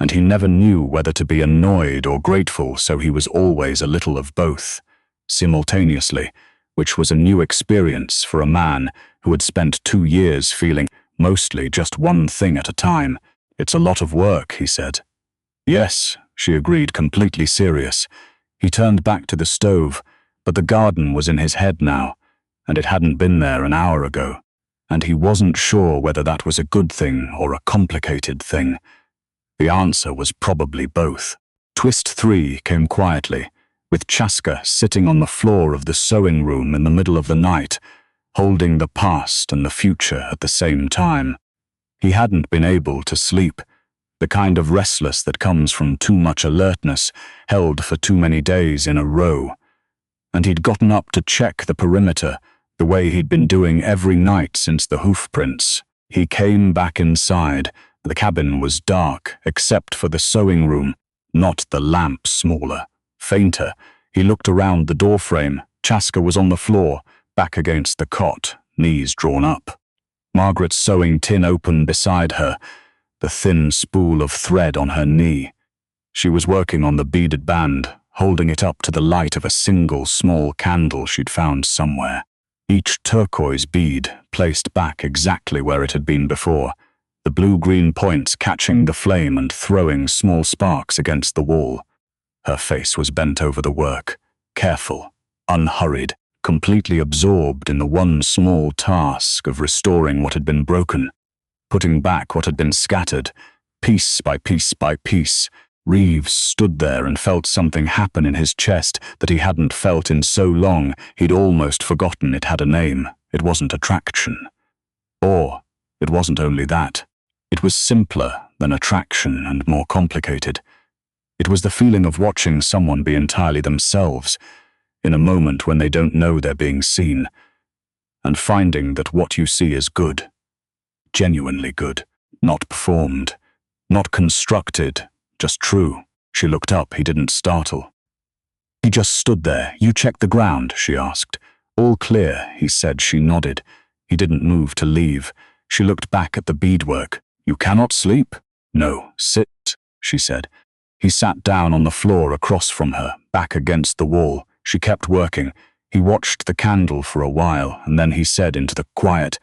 S1: and he never knew whether to be annoyed or grateful, so he was always a little of both, simultaneously, which was a new experience for a man who had spent 2 years feeling mostly just one thing at a time. "It's a lot of work," he said. "Yes," she agreed, completely serious. He turned back to the stove, but the garden was in his head now, and it hadn't been there an hour ago, and he wasn't sure whether that was a good thing or a complicated thing. The answer was probably both. Twist 3 came quietly, with Chaska sitting on the floor of the sewing room in the middle of the night, holding the past and the future at the same time. He hadn't been able to sleep, the kind of restless that comes from too much alertness, held for too many days in a row. And he'd gotten up to check the perimeter, the way he'd been doing every night since the hoof prints. He came back inside. The cabin was dark, except for the sewing room, not the lamp, smaller, fainter. He looked around the doorframe. Chaska was on the floor, back against the cot, knees drawn up. Margaret's sewing tin open beside her, the thin spool of thread on her knee. She was working on the beaded band, holding it up to the light of a single small candle she'd found somewhere. Each turquoise bead placed back exactly where it had been before, the blue-green points catching the flame and throwing small sparks against the wall. Her face was bent over the work, careful, unhurried, completely absorbed in the one small task of restoring what had been broken, putting back what had been scattered, piece by piece by piece. Reeves stood there and felt something happen in his chest that he hadn't felt in so long he'd almost forgotten it had a name. It wasn't attraction. Or, it wasn't only that. It was simpler than attraction and more complicated. It was the feeling of watching someone be entirely themselves, in a moment when they don't know they're being seen, and finding that what you see is good. Genuinely good. Not performed. Not constructed. Just true. She looked up. He didn't startle. He just stood there. "You checked the ground?" she asked. "All clear," he said. She nodded. He didn't move to leave. She looked back at the beadwork. "You cannot sleep?" "No, sit," she said. He sat down on the floor across from her, back against the wall. She kept working. He watched the candle for a while, and then he said into the quiet,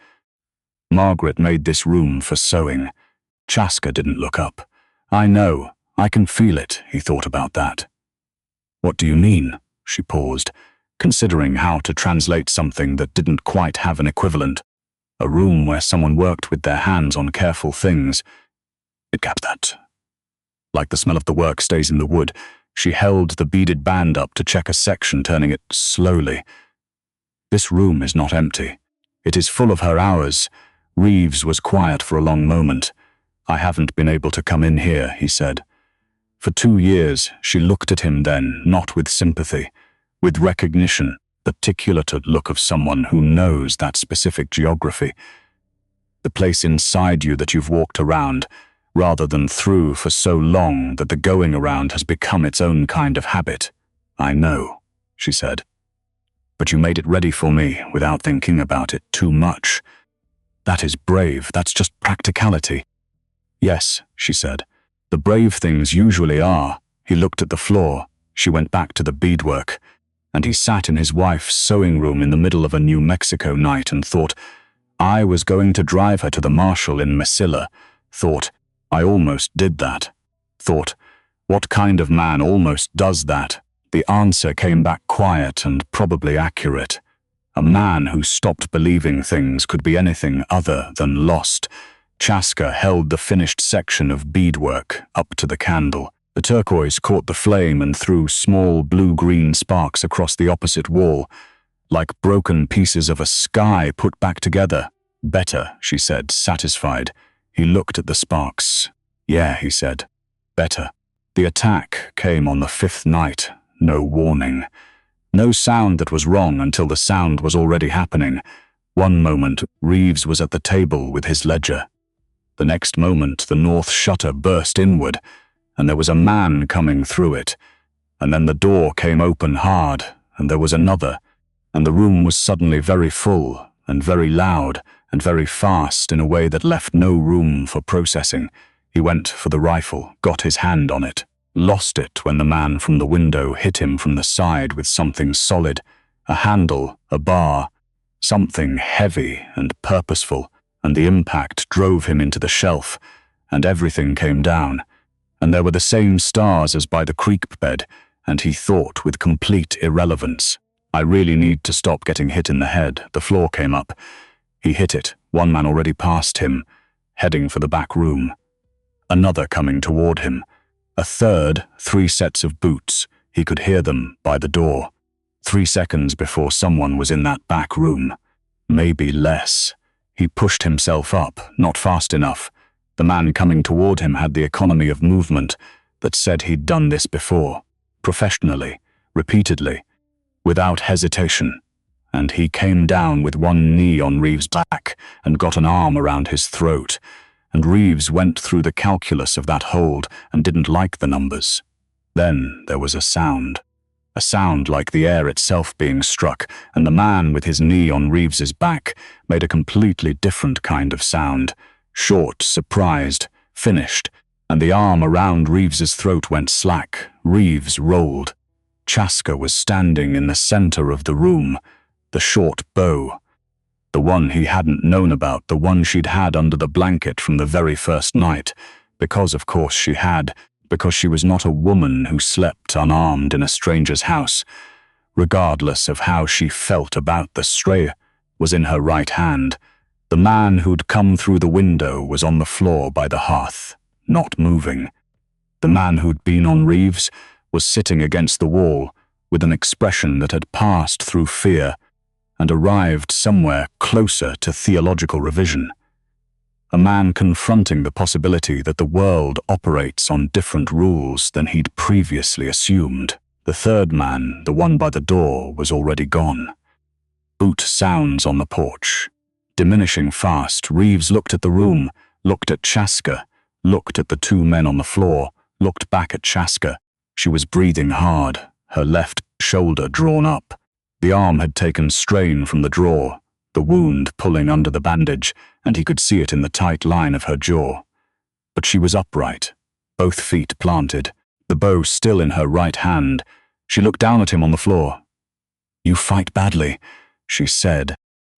S1: "Margaret made this room for sewing." Chaska didn't look up. "I know. I can feel it," he thought about that. "What do you mean?" She paused, considering how to translate something that didn't quite have an equivalent. A room where someone worked with their hands on careful things. It kept that. Like the smell of the work stays in the wood. She held the beaded band up to check a section, turning it slowly. "This room is not empty. It is full of her hours." Reeves was quiet for a long moment. "I haven't been able to come in here," he said. For 2 years, she looked at him then, not with sympathy, with recognition, the articulated look of someone who knows that specific geography. The place inside you that you've walked around, rather than through for so long that the going around has become its own kind of habit. "I know," she said. "But you made it ready for me without thinking about it too much. That is brave, that's just practicality." "Yes," she said. "The brave things usually are." He looked at the floor. She went back to the beadwork. And he sat in his wife's sewing room in the middle of a New Mexico night and thought, I was going to drive her to the Marshall in Mesilla. Thought, I almost did that. Thought, what kind of man almost does that? The answer came back quiet and probably accurate. A man who stopped believing things could be anything other than lost. Chaska held the finished section of beadwork up to the candle. The turquoise caught the flame and threw small blue-green sparks across the opposite wall, like broken pieces of a sky put back together. "Better," she said, satisfied. He looked at the sparks. "Yeah," he said. "Better." The attack came on the 5th night. No warning. No sound that was wrong until the sound was already happening. One moment, Reeves was at the table with his ledger. The next moment, the north shutter burst inward, and there was a man coming through it. And then the door came open hard, and there was another, and the room was suddenly very full, and very loud, and very fast in a way that left no room for processing. He went for the rifle, got his hand on it, lost it when the man from the window hit him from the side with something solid, a handle, a bar, something heavy and purposeful, and the impact drove him into the shelf, and everything came down. And there were the same stars as by the creekbed, and he thought with complete irrelevance, I really need to stop getting hit in the head. The floor came up. He hit it, one man already past him, heading for the back room. Another coming toward him. A third, 3 sets of boots. He could hear them by the door. 3 seconds before someone was in that back room. Maybe less. He pushed himself up, not fast enough. The man coming toward him had the economy of movement that said he'd done this before, professionally, repeatedly, without hesitation. And he came down with one knee on Reeves' back and got an arm around his throat. And Reeves went through the calculus of that hold and didn't like the numbers. Then there was a sound like the air itself being struck, and the man with his knee on Reeves's back made a completely different kind of sound. Short, surprised, finished, and the arm around Reeves's throat went slack. Reeves rolled. Chaska was standing in the center of the room, the short bow. The one he hadn't known about, the one she'd had under the blanket from the very first night, because of course she had, because she was not a woman who slept unarmed in a stranger's house. Regardless of how she felt about the stray, was in her right hand. The man who'd come through the window was on the floor by the hearth, not moving. The man who'd been on Reeves was sitting against the wall with an expression that had passed through fear and arrived somewhere closer to theological revision. A man confronting the possibility that the world operates on different rules than he'd previously assumed. The third man, the one by the door, was already gone. Boot sounds on the porch. Diminishing fast, Reeves looked at the room, looked at Chaska, looked at the 2 men on the floor, looked back at Chaska. She was breathing hard, her left shoulder drawn up. The arm had taken strain from the draw, the wound pulling under the bandage, and he could see it in the tight line of her jaw. But she was upright, both feet planted, the bow still in her right hand. She looked down at him on the floor. "You fight badly," she said.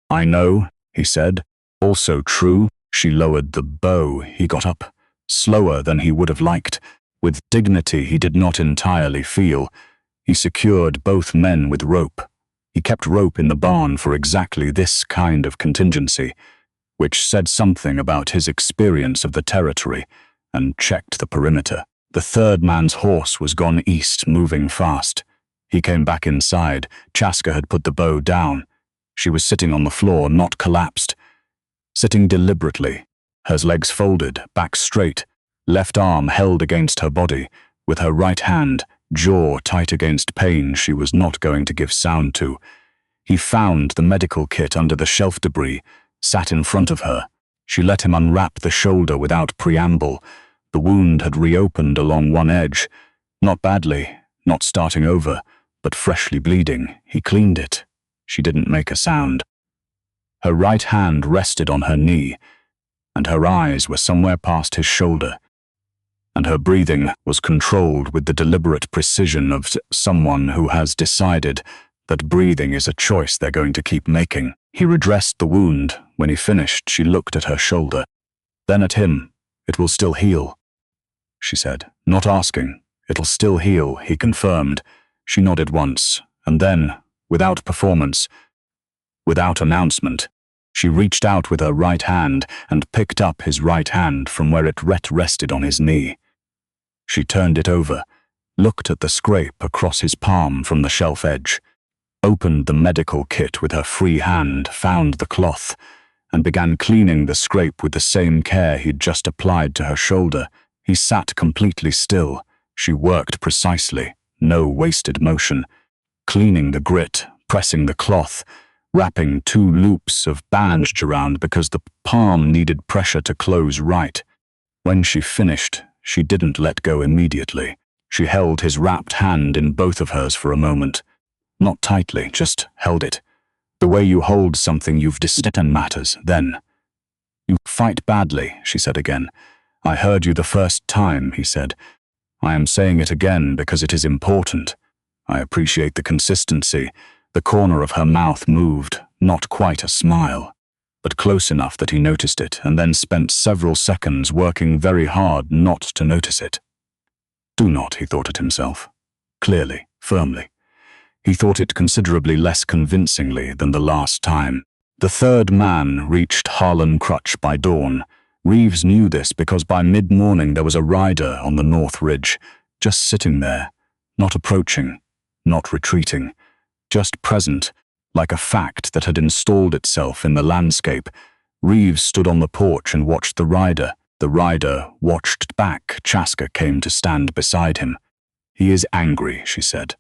S1: "I know," he said. "Also true." She lowered the bow. He got up, slower than he would have liked, with dignity he did not entirely feel. He secured both men with rope. He kept rope in the barn for exactly this kind of contingency, which said something about his experience of the territory, and checked the perimeter. The third man's horse was gone east, moving fast. He came back inside. Chaska had put the bow down. She was sitting on the floor, not collapsed. Sitting deliberately, her legs folded, back straight, left arm held against her body, with her right hand, jaw tight against pain she was not going to give sound to. He found the medical kit under the shelf debris, sat in front of her. She let him unwrap the shoulder without preamble. The wound had reopened along one edge. Not badly, not starting over, but freshly bleeding. He cleaned it. She didn't make a sound. Her right hand rested on her knee, and her eyes were somewhere past his shoulder, and her breathing was controlled with the deliberate precision of someone who has decided that breathing is a choice they're going to keep making. He redressed the wound. When he finished, she looked at her shoulder, then at him. "It will still heal," she said, not asking. "It'll still heal," he confirmed. She nodded once, and then, without performance, without announcement, she reached out with her right hand and picked up his right hand from where it rested on his knee. She turned it over, looked at the scrape across his palm from the shelf edge, opened the medical kit with her free hand, found the cloth, and began cleaning the scrape with the same care he'd just applied to her shoulder. He sat completely still. She worked precisely, no wasted motion, cleaning the grit, pressing the cloth, wrapping 2 loops of bandage around because the palm needed pressure to close right. When she finished, she didn't let go immediately. She held his wrapped hand in both of hers for a moment. Not tightly, just held it. The way you hold something you've decided matters, then. "You fight badly," she said again. "I heard you the first time," he said. "I am saying it again because it is important. I appreciate the consistency." The corner of her mouth moved, not quite a smile, but close enough that he noticed it, and then spent several seconds working very hard not to notice it. "Do not," he thought at himself. Clearly, firmly. He thought it considerably less convincingly than the last time. The third man reached Harlan Crutch by dawn. Reeves knew this because by mid-morning there was a rider on the North Ridge, just sitting there, not approaching, not retreating, just present, like a fact that had installed itself in the landscape. Reeves stood on the porch and watched the rider. The rider watched back. Chaska came to stand beside him. "He is angry," she said.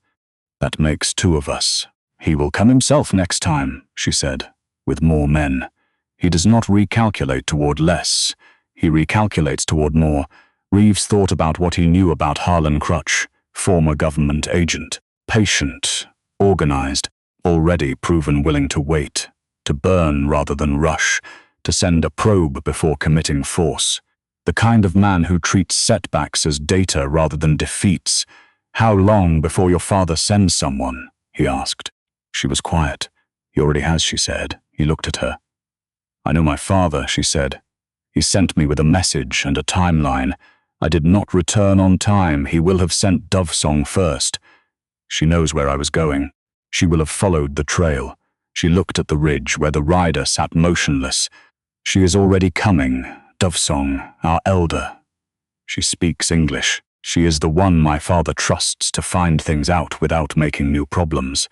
S1: "That makes 2 of us. He will come himself next time," she said, "with more men. He does not recalculate toward less. He recalculates toward more." Reeves thought about what he knew about Harlan Crutch, former government agent, patient, organized, already proven willing to wait, to burn rather than rush, to send a probe before committing force. The kind of man who treats setbacks as data rather than defeats. "How long before your father sends someone?" he asked. She was quiet. "He already has," she said. He looked at her. "I know my father," she said. "He sent me with a message and a timeline. I did not return on time. He will have sent Dove Song first. She knows where I was going. She will have followed the trail." She looked at the ridge where the rider sat motionless. "She is already coming. Dove Song, our elder. She speaks English. She is the one my father trusts to find things out without making new problems.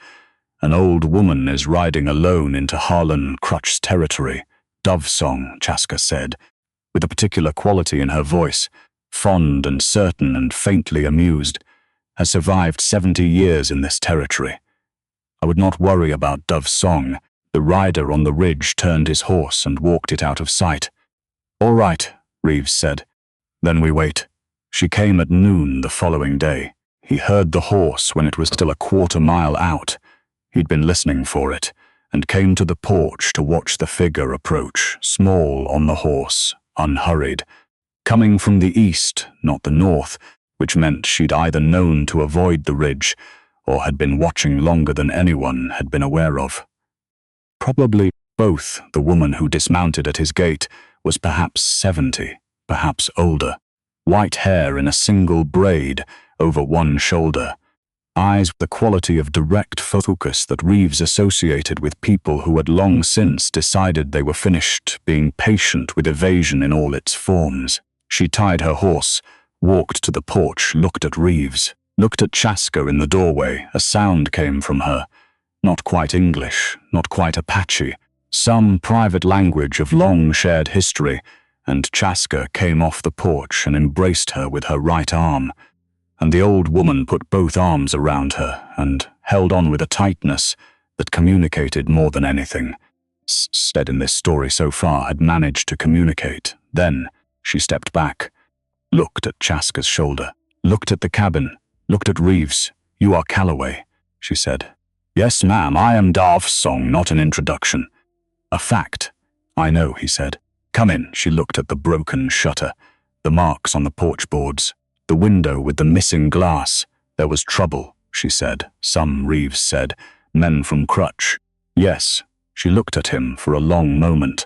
S1: An old woman is riding alone into Harlan Crutch's territory. Dove Song," Chaska said, with a particular quality in her voice, fond and certain and faintly amused, "has survived 70 years in this territory. I would not worry about Dove Song." The rider on the ridge turned his horse and walked it out of sight. "All right," Reeves said. "Then we wait." She came at noon the following day. He heard the horse when it was still a quarter-mile out. He'd been listening for it, and came to the porch to watch the figure approach, small on the horse, unhurried. Coming from the east, not the north, which meant she'd either known to avoid the ridge, or had been watching longer than anyone had been aware of. Probably both. The woman who dismounted at his gate was perhaps 70, perhaps older. White hair in a single braid over one shoulder. Eyes with the quality of direct focus that Reeves associated with people who had long since decided they were finished being patient with evasion in all its forms. She tied her horse, walked to the porch, looked at Reeves, looked at Chaska in the doorway. A sound came from her. Not quite English, not quite Apache. Some private language of long shared history, and Chaska came off the porch and embraced her with her right arm, and the old woman put both arms around her and held on with a tightness that communicated more than anything said in this story so far had managed to communicate. Then she stepped back, looked at Chaska's shoulder, looked at the cabin, looked at Reeves. "You are Calloway," she said. "Yes, ma'am, I am Darv's song, not an introduction." "A fact." "I know," he said. "Come in." She looked at the broken shutter, the marks on the porch boards, the window with the missing glass. "There was trouble," she said. "Some," Reeves said. "Men from Crutch." "Yes." She looked at him for a long moment,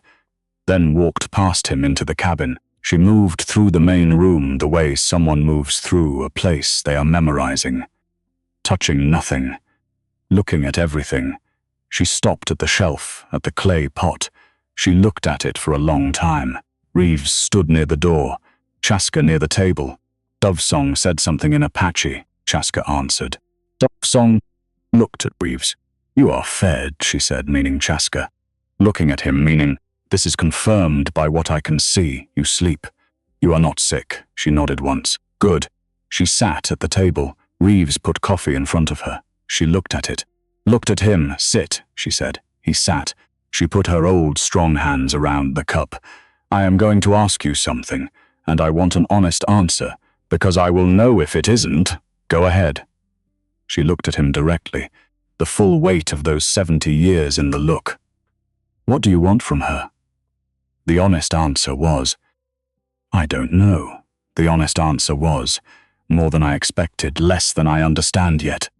S1: then walked past him into the cabin. She moved through the main room the way someone moves through a place they are memorizing, touching nothing, looking at everything. She stopped at the shelf, at the clay pot. She looked at it for a long time. Reeves stood near the door, Chaska near the table. Dovesong said something in Apache. Chaska answered. Dovesong looked at Reeves. "You are fed," she said, meaning Chaska. Looking at him, meaning, "This is confirmed by what I can see. You sleep. You are not sick." She nodded once. "Good." She sat at the table. Reeves put coffee in front of her. She looked at it. Looked at him. "Sit," she said. He sat. She put her old, strong hands around the cup. "I am going to ask you something, and I want an honest answer, because I will know if it isn't. Go ahead." She looked at him directly, the full weight of those 70 years in the look. "What do you want from her?" The honest answer was, "I don't know." The honest answer was, "More than I expected, less than I understand yet."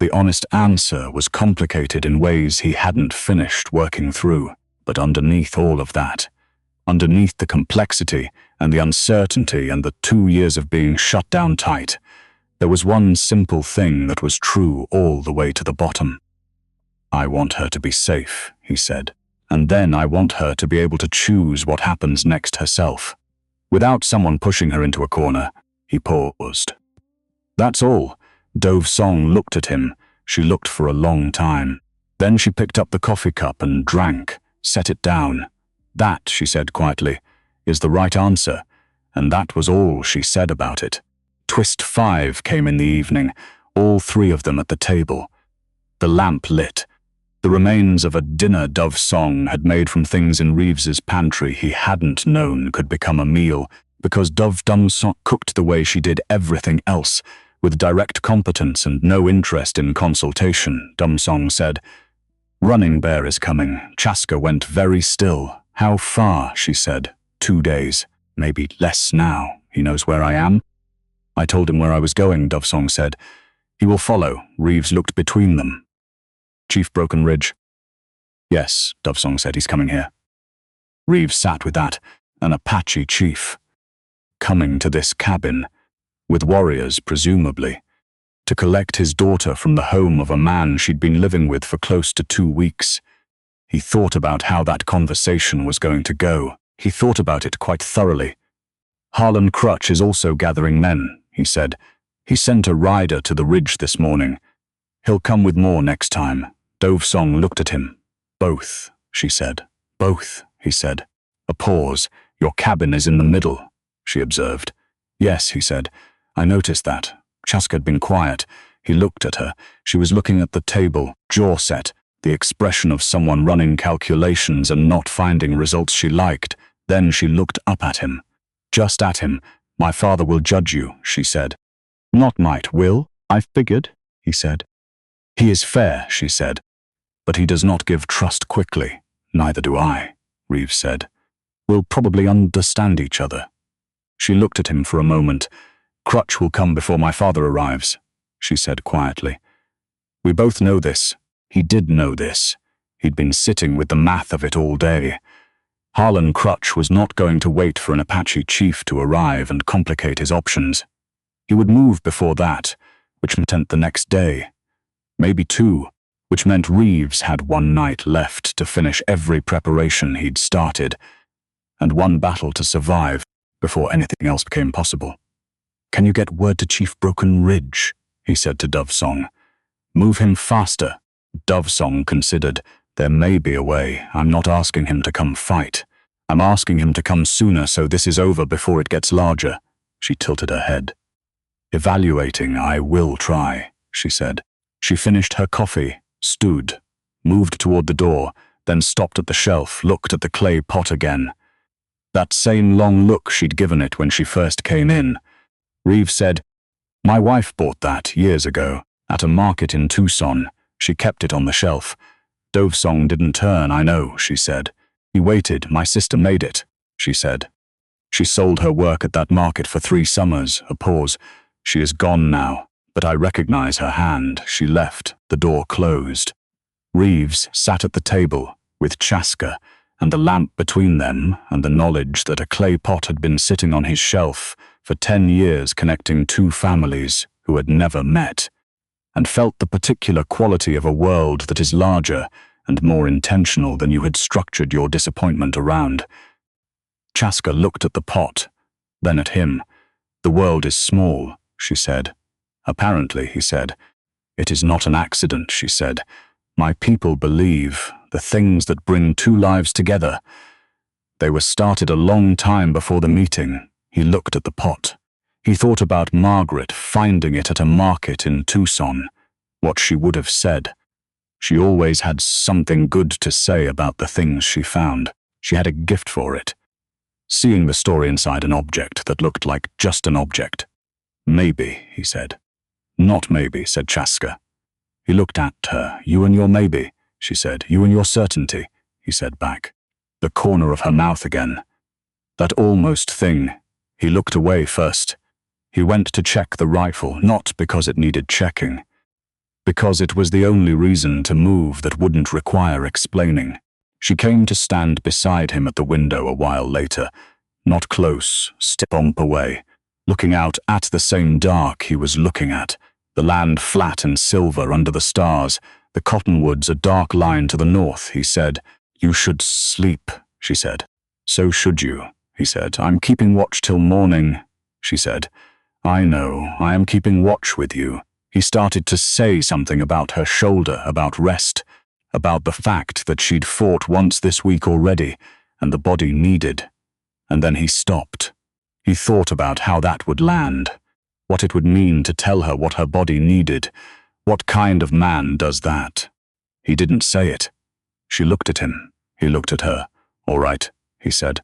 S1: The honest answer was complicated in ways he hadn't finished working through. But underneath all of that, underneath the complexity and the uncertainty and the 2 years of being shut down tight, there was one simple thing that was true all the way to the bottom. "I want her to be safe," he said. "And then I want her to be able to choose what happens next herself, without someone pushing her into a corner." He paused. "That's all." Dovesong looked at him. She looked for a long time. Then she picked up the coffee cup and drank, set it down. "That," she said quietly, "is the right answer." And that was all she said about it. Twist 5 came in the evening, all 3 of them at the table. The lamp lit. The remains of a dinner Dovesong had made from things in Reeves's pantry he hadn't known could become a meal, because Dovesong cooked the way she did everything else, with direct competence and no interest in consultation. Dovesong said, "Running Bear is coming." Chaska went very still. "How far?" she said. 2 days. "Maybe less now. He knows where I am." "I told him where I was going," Dovesong said. "He will follow." Reeves looked between them. "Chief Broken Ridge?" "Yes," Dovesong said. "He's coming here." Reeves sat with that. An Apache Chief. Coming to this cabin, with warriors presumably, to collect his daughter from the home of a man she'd been living with for close to 2 weeks. He thought about how that conversation was going to go. He thought about it quite thoroughly. "Harlan Crutch is also gathering men," he said. "He sent a rider to the ridge this morning. He'll come with more next time." Dovesong looked at him. "Both," she said. "Both," he said. A pause. "Your cabin is in the middle," she observed. "Yes," he said. "I noticed that." Chaska had been quiet. He looked at her. She was looking at the table, jaw set, the expression of someone running calculations and not finding results she liked. Then she looked up at him. Just at him. "My father will judge you," she said. "Not might, will, I figured," he said. "He is fair," she said. "But he does not give trust quickly." "Neither do I," Reeves said. "We'll probably understand each other." She looked at him for a moment. "Crutch will come before my father arrives," she said quietly. "We both know this." He did know this. He'd been sitting with the math of it all day. Harlan Crutch was not going to wait for an Apache Chief to arrive and complicate his options. He would move before that, which meant the next day. Maybe 2, which meant Reeves had 1 night left to finish every preparation he'd started, and 1 battle to survive before anything else became possible. "Can you get word to Chief Broken Ridge?" he said to Dovesong. "Move him faster." Dovesong considered. "There may be a way. I'm not asking him to come fight. I'm asking him to come sooner so this is over before it gets larger. She tilted her head. Evaluating, I will try, she said. She finished her coffee, stood, moved toward the door, then stopped at the shelf, looked at the clay pot again. That same long look she'd given it when she first came in. Reeves said, My wife bought that years ago, at a market in Tucson. She kept it on the shelf. Dovesong didn't turn, I know, she said. He waited, my sister made it, she said. She sold her work at that market for 3 summers, a pause. She is gone now, but I recognize her hand. She left, the door closed. Reeves sat at the table, with Chaska, and the lamp between them, and the knowledge that a clay pot had been sitting on his shelf for 10 years connecting 2 families who had never met, and felt the particular quality of a world that is larger and more intentional than you had structured your disappointment around. Chaska looked at the pot, then at him. The world is small, she said. Apparently, he said. It is not an accident, she said. My people believe the things that bring 2 lives together. They were started a long time before the meeting. He looked at the pot. He thought about Margaret finding it at a market in Tucson, what she would have said. She always had something good to say about the things she found. She had a gift for it. Seeing the story inside an object that looked like just an object. Maybe, he said. Not maybe, said Chaska. He looked at her. You and your maybe, she said. You and your certainty, he said back. The corner of her mouth again. That almost thing. He looked away first. He went to check the rifle, not because it needed checking. Because it was the only reason to move that wouldn't require explaining. She came to stand beside him at the window a while later, not close, step bump away, looking out at the same dark he was looking at, the land flat and silver under the stars, the cottonwoods a dark line to the north. He said, You should sleep, she said. So should you, he said. I'm keeping watch till morning, she said. I know, I am keeping watch with you. He started to say something about her shoulder, about rest, about the fact that she'd fought once this week already, and the body needed. And then he stopped. He thought about how that would land, what it would mean to tell her what her body needed. What kind of man does that? He didn't say it. She looked at him. He looked at her. All right, he said.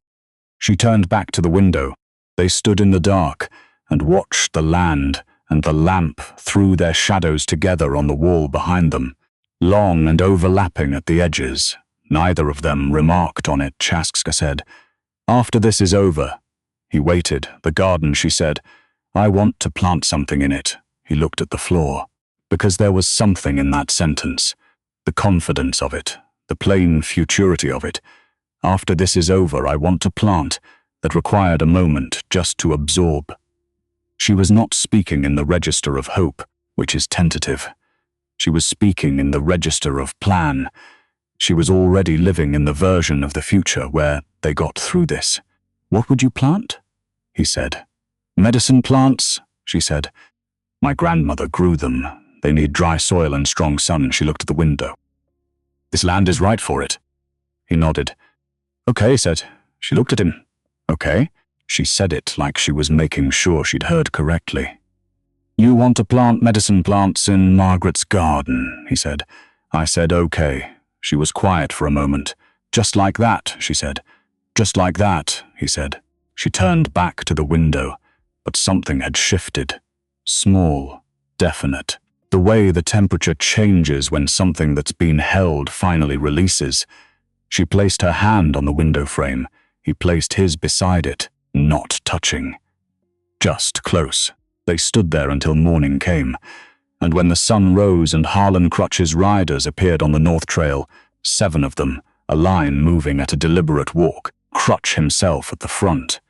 S1: She turned back to the window. They stood in the dark and watched the land and the lamp threw their shadows together on the wall behind them, long and overlapping at the edges. Neither of them remarked on it, Chaska said. After this is over. He waited. The garden, she said. I want to plant something in it. He looked at the floor. Because there was something in that sentence. The confidence of it. The plain futurity of it. After this is over, I want to plant. That required a moment just to absorb. She was not speaking in the register of hope, which is tentative. She was speaking in the register of plan. She was already living in the version of the future where they got through this. What would you plant? He said. Medicine plants, she said. My grandmother grew them. They need dry soil and strong sun. She looked at the window. This land is right for it. He nodded. Okay, said. She looked at him. Okay. She said it like she was making sure she'd heard correctly. You want to plant medicine plants in Margaret's garden, he said. I said, okay. She was quiet for a moment. Just like that, she said. Just like that, he said. She turned back to the window, but something had shifted. Small, definite. The way the temperature changes when something that's been held finally releases. She placed her hand on the window frame. He placed his beside it. Not touching. Just close. They stood there until morning came, and when the sun rose and Harlan Crutch's riders appeared on the North Trail, 7 of them, a line moving at a deliberate walk, Crutch himself at the front.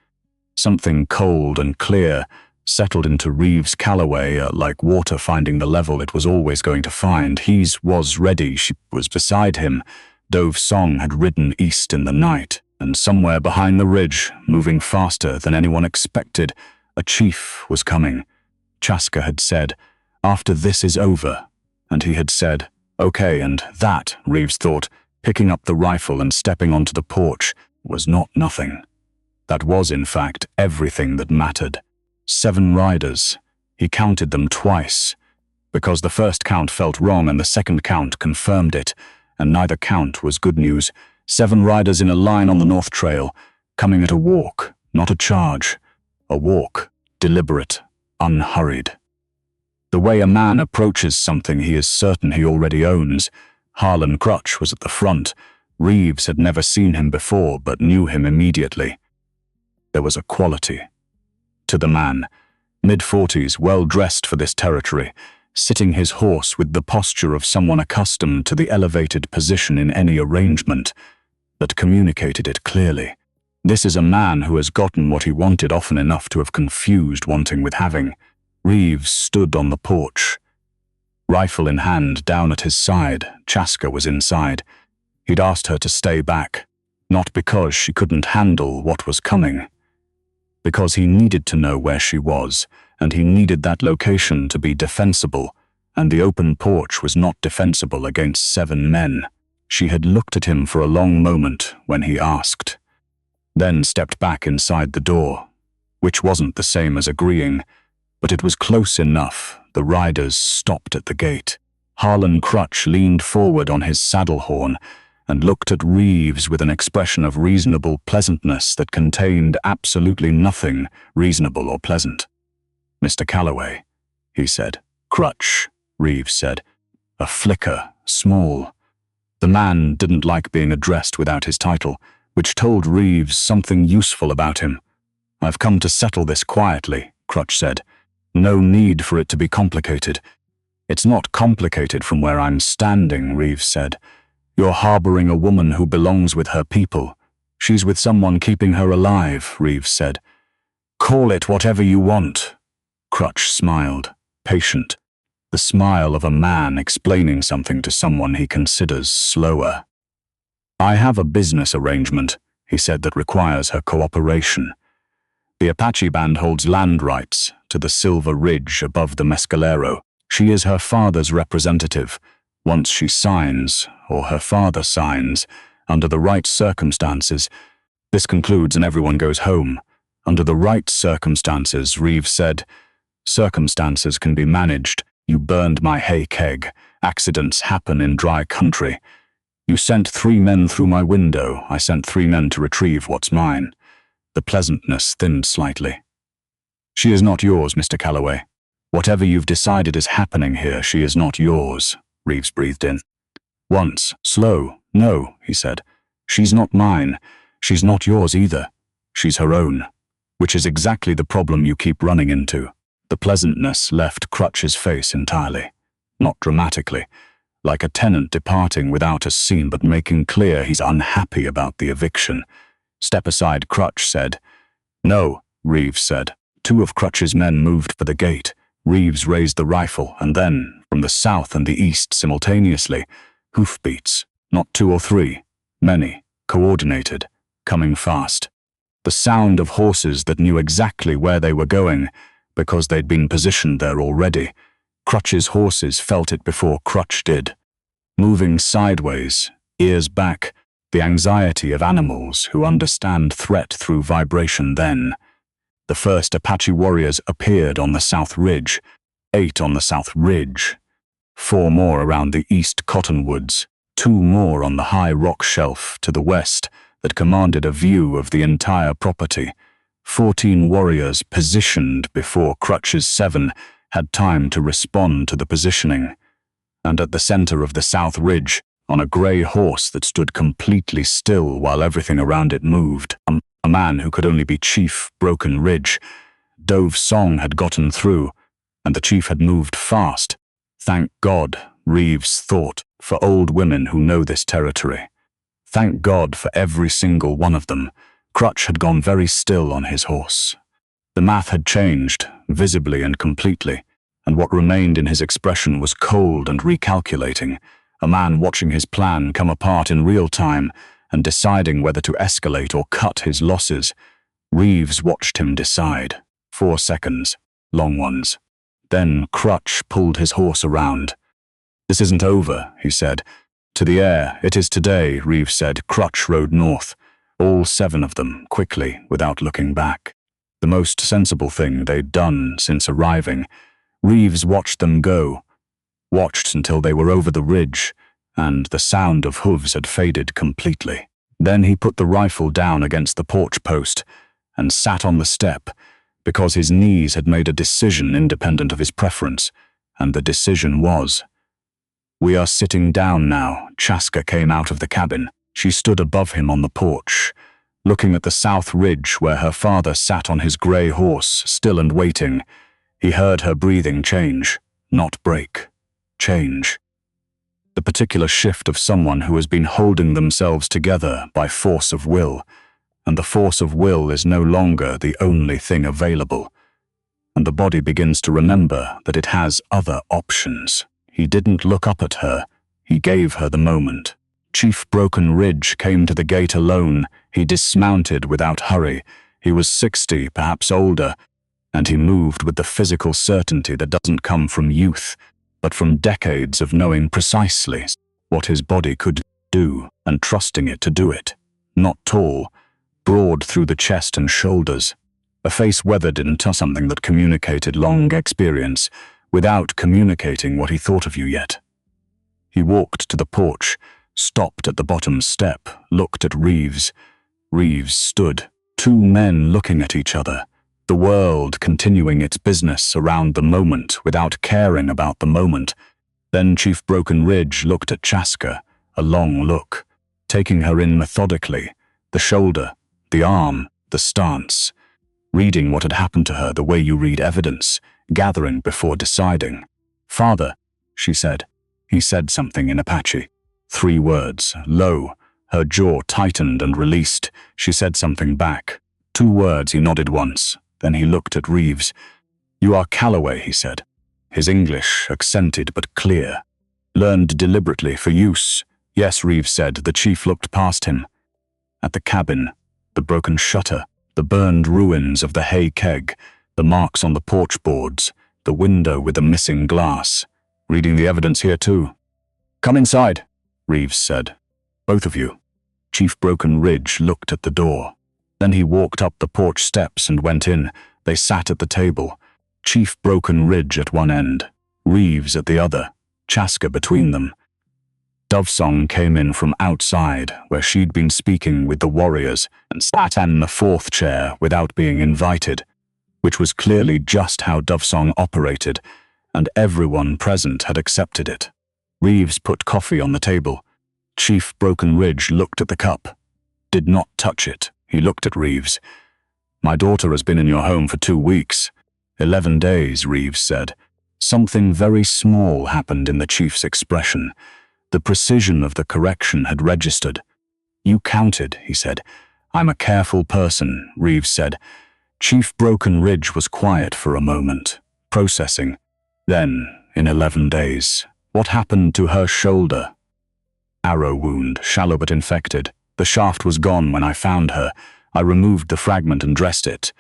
S1: Something cold and clear settled into Reeves Calloway like water finding the level it was always going to find. He was ready. She was beside him. Dovesong had ridden east in the night. And somewhere behind the ridge, moving faster than anyone expected, a chief was coming. Chaska had said, after this is over. And he had said, okay, and that, Reeves thought, picking up the rifle and stepping onto the porch, was not nothing. That was, in fact, everything that mattered. 7 riders. He counted them twice, because the first count felt wrong and the second count confirmed it, and neither count was good news. 7 riders in a line on the North Trail, coming at a walk, not a charge. A walk, deliberate, unhurried. The way a man approaches something he is certain he already owns. Harlan Crutch was at the front. Reeves had never seen him before, but knew him immediately. There was a quality to the man, mid-40s, well-dressed for this territory, sitting his horse with the posture of someone accustomed to the elevated position in any arrangement, that communicated it clearly. This is a man who has gotten what he wanted often enough to have confused wanting with having. Reeves stood on the porch, rifle in hand, down at his side. Chaska was inside. He'd asked her to stay back, not because she couldn't handle what was coming, because he needed to know where she was, and he needed that location to be defensible, and the open porch was not defensible against 7 men. She had looked at him for a long moment when he asked, then stepped back inside the door, which wasn't the same as agreeing, but it was close enough. The riders stopped at the gate. Harlan Crutch leaned forward on his saddle horn and looked at Reeves with an expression of reasonable pleasantness that contained absolutely nothing reasonable or pleasant. "Mr. Calloway," he said. "Crutch," Reeves said. A flicker, small. The man didn't like being addressed without his title, which told Reeves something useful about him. "I've come to settle this quietly," Crutch said. "No need for it to be complicated." "It's not complicated from where I'm standing," Reeves said. "You're harboring a woman who belongs with her people. She's with someone keeping her alive," Reeves said. "Call it whatever you want." Crutch smiled, patient, the smile of a man explaining something to someone he considers slower. "I have a business arrangement," he said, "that requires her cooperation. The Apache band holds land rights to the Silver Ridge above the Mescalero. She is her father's representative. Once she signs, or her father signs, under the right circumstances, this concludes and everyone goes home. Under the right circumstances," Reeves said. "Circumstances can be managed. You burned my hay keg. Accidents happen in dry country. You sent 3 men through my window. I sent 3 men to retrieve what's mine." The pleasantness thinned slightly. "She is not yours, Mr. Calloway. Whatever you've decided is happening here, she is not yours," Reeves breathed in. Once, slow. "No," he said. "She's not mine. She's not yours either. She's her own. Which is exactly the problem you keep running into." The pleasantness left Crutch's face entirely. Not dramatically, like a tenant departing without a scene but making clear he's unhappy about the eviction. "Step aside," Crutch said. "No," Reeves said. 2 of Crutch's men moved for the gate. Reeves raised the rifle, and then, from the south and the east simultaneously, hoofbeats, not 2 or 3, many, coordinated, coming fast. The sound of horses that knew exactly where they were going, because they'd been positioned there already. Crutch's horses felt it before Crutch did. Moving sideways, ears back, the anxiety of animals who understand threat through vibration then. The first Apache warriors appeared on the South Ridge, 8 on the South Ridge, 4 more around the East Cottonwoods, 2 more on the high rock shelf to the west that commanded a view of the entire property. 14 warriors positioned before Crutch's 7 had time to respond to the positioning. And at the center of the South Ridge, on a grey horse that stood completely still while everything around it moved, a man who could only be Chief Broken Ridge. Dove's song had gotten through, and the chief had moved fast. Thank God, Reeves thought, for old women who know this territory. Thank God for every single one of them. Crutch had gone very still on his horse. The math had changed, visibly and completely, and what remained in his expression was cold and recalculating, a man watching his plan come apart in real time and deciding whether to escalate or cut his losses. Reeves watched him decide. 4 seconds, long ones. Then Crutch pulled his horse around. "This isn't over," he said. "To the air, it is today," Reeves said. Crutch rode north. All 7 of them, quickly, without looking back. The most sensible thing they'd done since arriving. Reeves watched them go, watched until they were over the ridge, and the sound of hooves had faded completely. Then he put the rifle down against the porch post and sat on the step, because his knees had made a decision independent of his preference, and the decision was, "We are sitting down now." Chaska came out of the cabin. She stood above him on the porch, looking at the south ridge where her father sat on his grey horse, still and waiting. He heard her breathing change, not break, change. The particular shift of someone who has been holding themselves together by force of will, and the force of will is no longer the only thing available, and the body begins to remember that it has other options. He didn't look up at her, he gave her the moment. Chief Broken Ridge came to the gate alone. He dismounted without hurry. He was 60, perhaps older, and he moved with the physical certainty that doesn't come from youth, but from decades of knowing precisely what his body could do and trusting it to do it. Not tall, broad through the chest and shoulders, a face weathered into something that communicated long experience without communicating what he thought of you yet. He walked to the porch, stopped at the bottom step, looked at Reeves. Reeves stood, 2 men looking at each other, the world continuing its business around the moment without caring about the moment. Then Chief Broken Ridge looked at Chaska, a long look, taking her in methodically, the shoulder, the arm, the stance, reading what had happened to her the way you read evidence, gathering before deciding. "Father," she said. He said something in Apache. 3 words, low. Her jaw tightened and released. She said something back. 2 words, he nodded once. Then he looked at Reeves. "You are Calloway," he said. His English, accented but clear. "Learned deliberately for use." "Yes," Reeves said. The chief looked past him. At the cabin, the broken shutter, the burned ruins of the hay keg, the marks on the porch boards, the window with the missing glass. "Reading the evidence here too." "Come inside," Reeves said. "Both of you." Chief Broken Ridge looked at the door. Then he walked up the porch steps and went in. They sat at the table. Chief Broken Ridge at one end, Reeves at the other, Chaska between them. Dovesong came in from outside, where she'd been speaking with the warriors, and sat in the 4th chair without being invited, which was clearly just how Dovesong operated, and everyone present had accepted it. Reeves put coffee on the table. Chief Broken Ridge looked at the cup. Did not touch it. He looked at Reeves. "My daughter has been in your home for 2 weeks. 11 days, Reeves said. Something very small happened in the chief's expression. The precision of the correction had registered. "You counted," he said. "I'm a careful person," Reeves said. Chief Broken Ridge was quiet for a moment, processing. Then, in 11 days, what happened to her shoulder? "Arrow wound, shallow but infected. The shaft was gone when I found her. I removed the fragment and dressed it.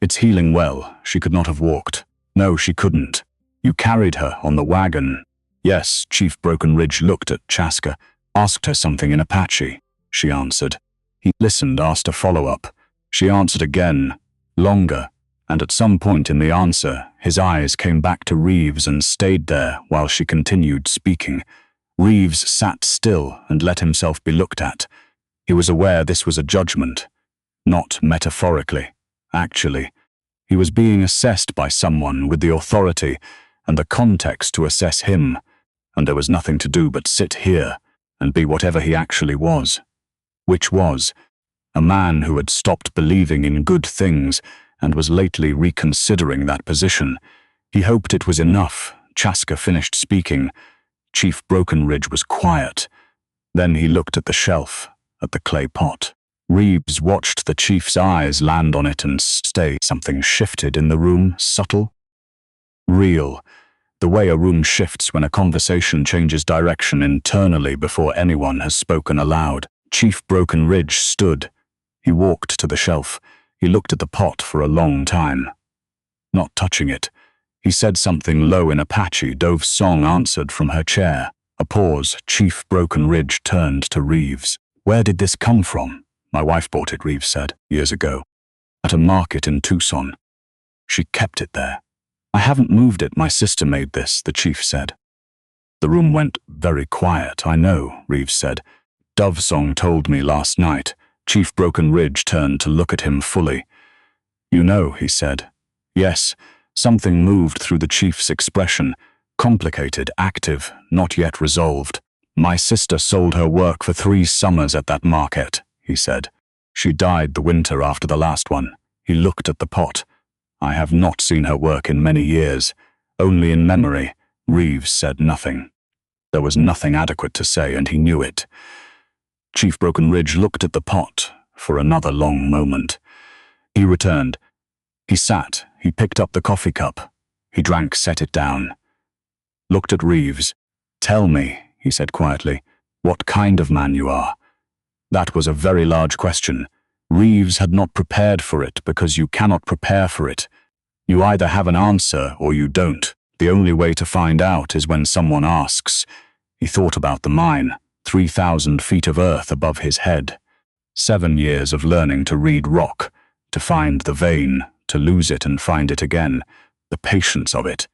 S1: It's healing well. She could not have walked." "No, she couldn't. You carried her on the wagon." "Yes." Chief Broken Ridge looked at Chaska, asked her something in Apache. She answered. He listened, asked a follow-up. She answered again, longer, and at some point in the answer, his eyes came back to Reeves and stayed there while she continued speaking. Reeves sat still and let himself be looked at. He was aware this was a judgment, not metaphorically. Actually, he was being assessed by someone with the authority and the context to assess him, and there was nothing to do but sit here and be whatever he actually was. Which was a man who had stopped believing in good things and was lately reconsidering that position. He hoped it was enough. Chaska finished speaking. Chief Broken Ridge was quiet. Then he looked at the shelf, at the clay pot. Reeves watched the chief's eyes land on it and stay. Something shifted in the room, subtle, real. The way a room shifts when a conversation changes direction internally before anyone has spoken aloud. Chief Broken Ridge stood. He walked to the shelf. He looked at the pot for a long time, not touching it. He said something low in Apache. Dovesong answered from her chair. A pause. Chief Broken Ridge turned to Reeves. "Where did this come from?" My wife bought it, Reeves said, years ago, at a market in Tucson. She kept it there. I haven't moved it. My sister made this, the chief said. The room went very quiet. I know, Reeves said. Dove Song told me last night. Chief Broken Ridge turned to look at him fully. You know, he said. Yes, something moved through the chief's expression. Complicated, active, not yet resolved. My sister sold her work for 3 summers at that market, he said. She died the winter after the last one. He looked at the pot. I have not seen her work in many years. Only in memory. Reeves said nothing. There was nothing adequate to say, and he knew it. Chief Broken Ridge looked at the pot for another long moment. He returned. He sat. He picked up the coffee cup. He drank, set it down. Looked at Reeves. Tell me, he said quietly, what kind of man you are. That was a very large question. Reeves had not prepared for it because you cannot prepare for it. You either have an answer or you don't. The only way to find out is when someone asks. He thought about the mine, 3,000 feet of earth above his head. 7 years of learning to read rock, to find the vein, to lose it and find it again. The patience of it.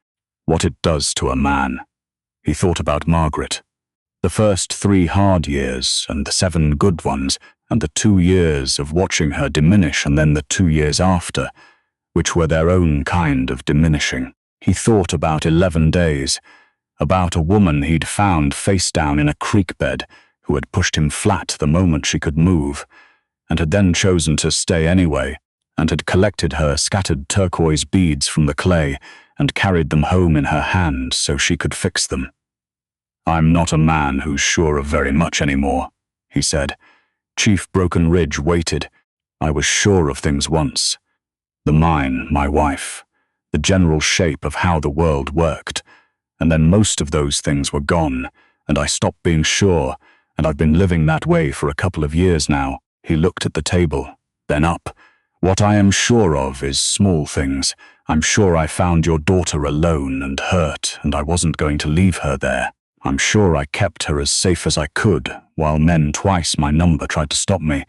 S1: What it does to a man. He thought about Margaret. The first 3 hard years, and the 7 good ones, and the 2 years of watching her diminish, and then the 2 years after, which were their own kind of diminishing. He thought about 11 days, about a woman he'd found face down in a creek bed, who had pushed him flat the moment she could move, and had then chosen to stay anyway, and had collected her scattered turquoise beads from the clay, and carried them home in her hand so she could fix them. I'm not a man who's sure of very much anymore, he said. Chief Broken Ridge waited. I was sure of things once. The mine, my wife, the general shape of how the world worked, and then most of those things were gone, and I stopped being sure, and I've been living that way for a couple of years now. He looked at the table, then up. What I am sure of is small things. I'm sure I found your daughter alone and hurt, and I wasn't going to leave her there. I'm sure I kept her as safe as I could, while men twice my number tried to stop me.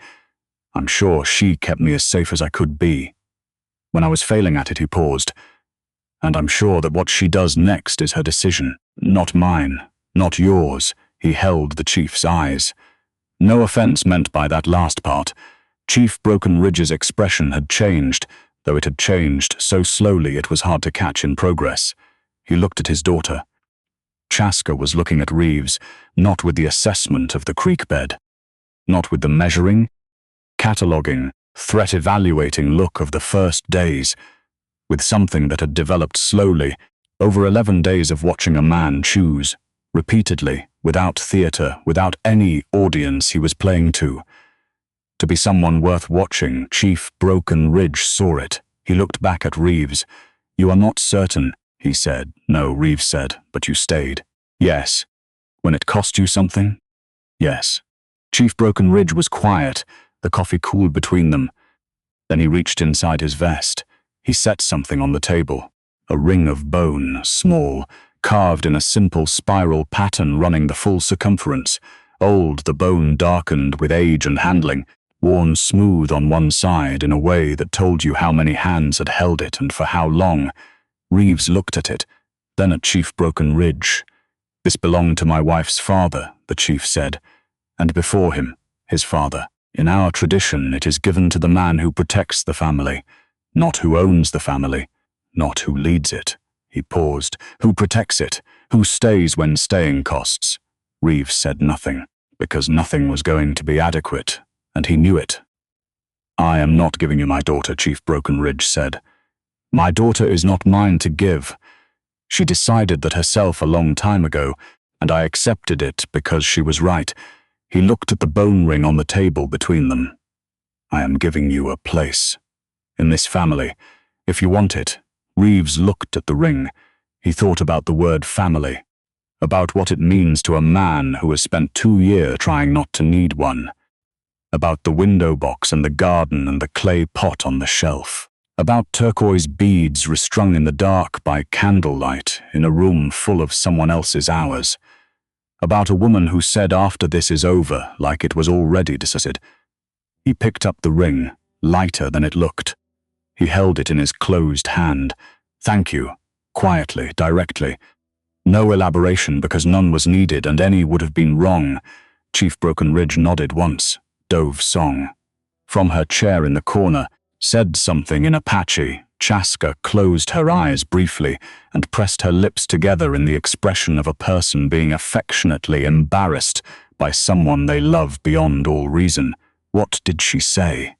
S1: I'm sure she kept me as safe as I could be. When I was failing at it, he paused. And I'm sure that what she does next is her decision, not mine, not yours. He held the chief's eyes. No offense meant by that last part. Chief Broken Ridge's expression had changed, though it had changed so slowly it was hard to catch in progress. He looked at his daughter. Chaska was looking at Reeves, not with the assessment of the creek bed, not with the measuring, cataloguing, threat-evaluating look of the first days, with something that had developed slowly, over 11 days of watching a man choose, repeatedly, without theater, without any audience he was playing to be someone worth watching. Chief Broken Ridge saw it. He looked back at Reeves. You are not certain, he said. No, Reeves said, but you stayed. Yes. When it cost you something? Yes. Chief Broken Ridge was quiet. The coffee cooled between them. Then he reached inside his vest. He set something on the table. A ring of bone, small, carved in a simple spiral pattern running the full circumference. Old, the bone darkened with age and handling, worn smooth on one side in a way that told you how many hands had held it and for how long. Reeves looked at it, then at Chief Broken Ridge. This belonged to my wife's father, the chief said, and before him, his father. In our tradition, it is given to the man who protects the family, not who owns the family, not who leads it. He paused. Who protects it? Who stays when staying costs? Reeves said nothing, because nothing was going to be adequate, and he knew it. I am not giving you my daughter, Chief Broken Ridge said. My daughter is not mine to give. She decided that herself a long time ago, and I accepted it because she was right. He looked at the bone ring on the table between them. I am giving you a place. In this family, if you want it. Reeves looked at the ring. He thought about the word family, about what it means to a man who has spent 2 years trying not to need one, about the window box and the garden and the clay pot on the shelf, about turquoise beads restrung in the dark by candlelight in a room full of someone else's hours, about a woman who said after this is over, like it was already decided, He picked up the ring, lighter than it looked. He held it in his closed hand. "Thank you," quietly, directly. No elaboration because none was needed and any would have been wrong. Chief Broken Ridge nodded once. Dove's song. From her chair in the corner, said something in Apache. Chaska closed her eyes briefly and pressed her lips together in the expression of a person being affectionately embarrassed by someone they love beyond all reason. "What did she say?"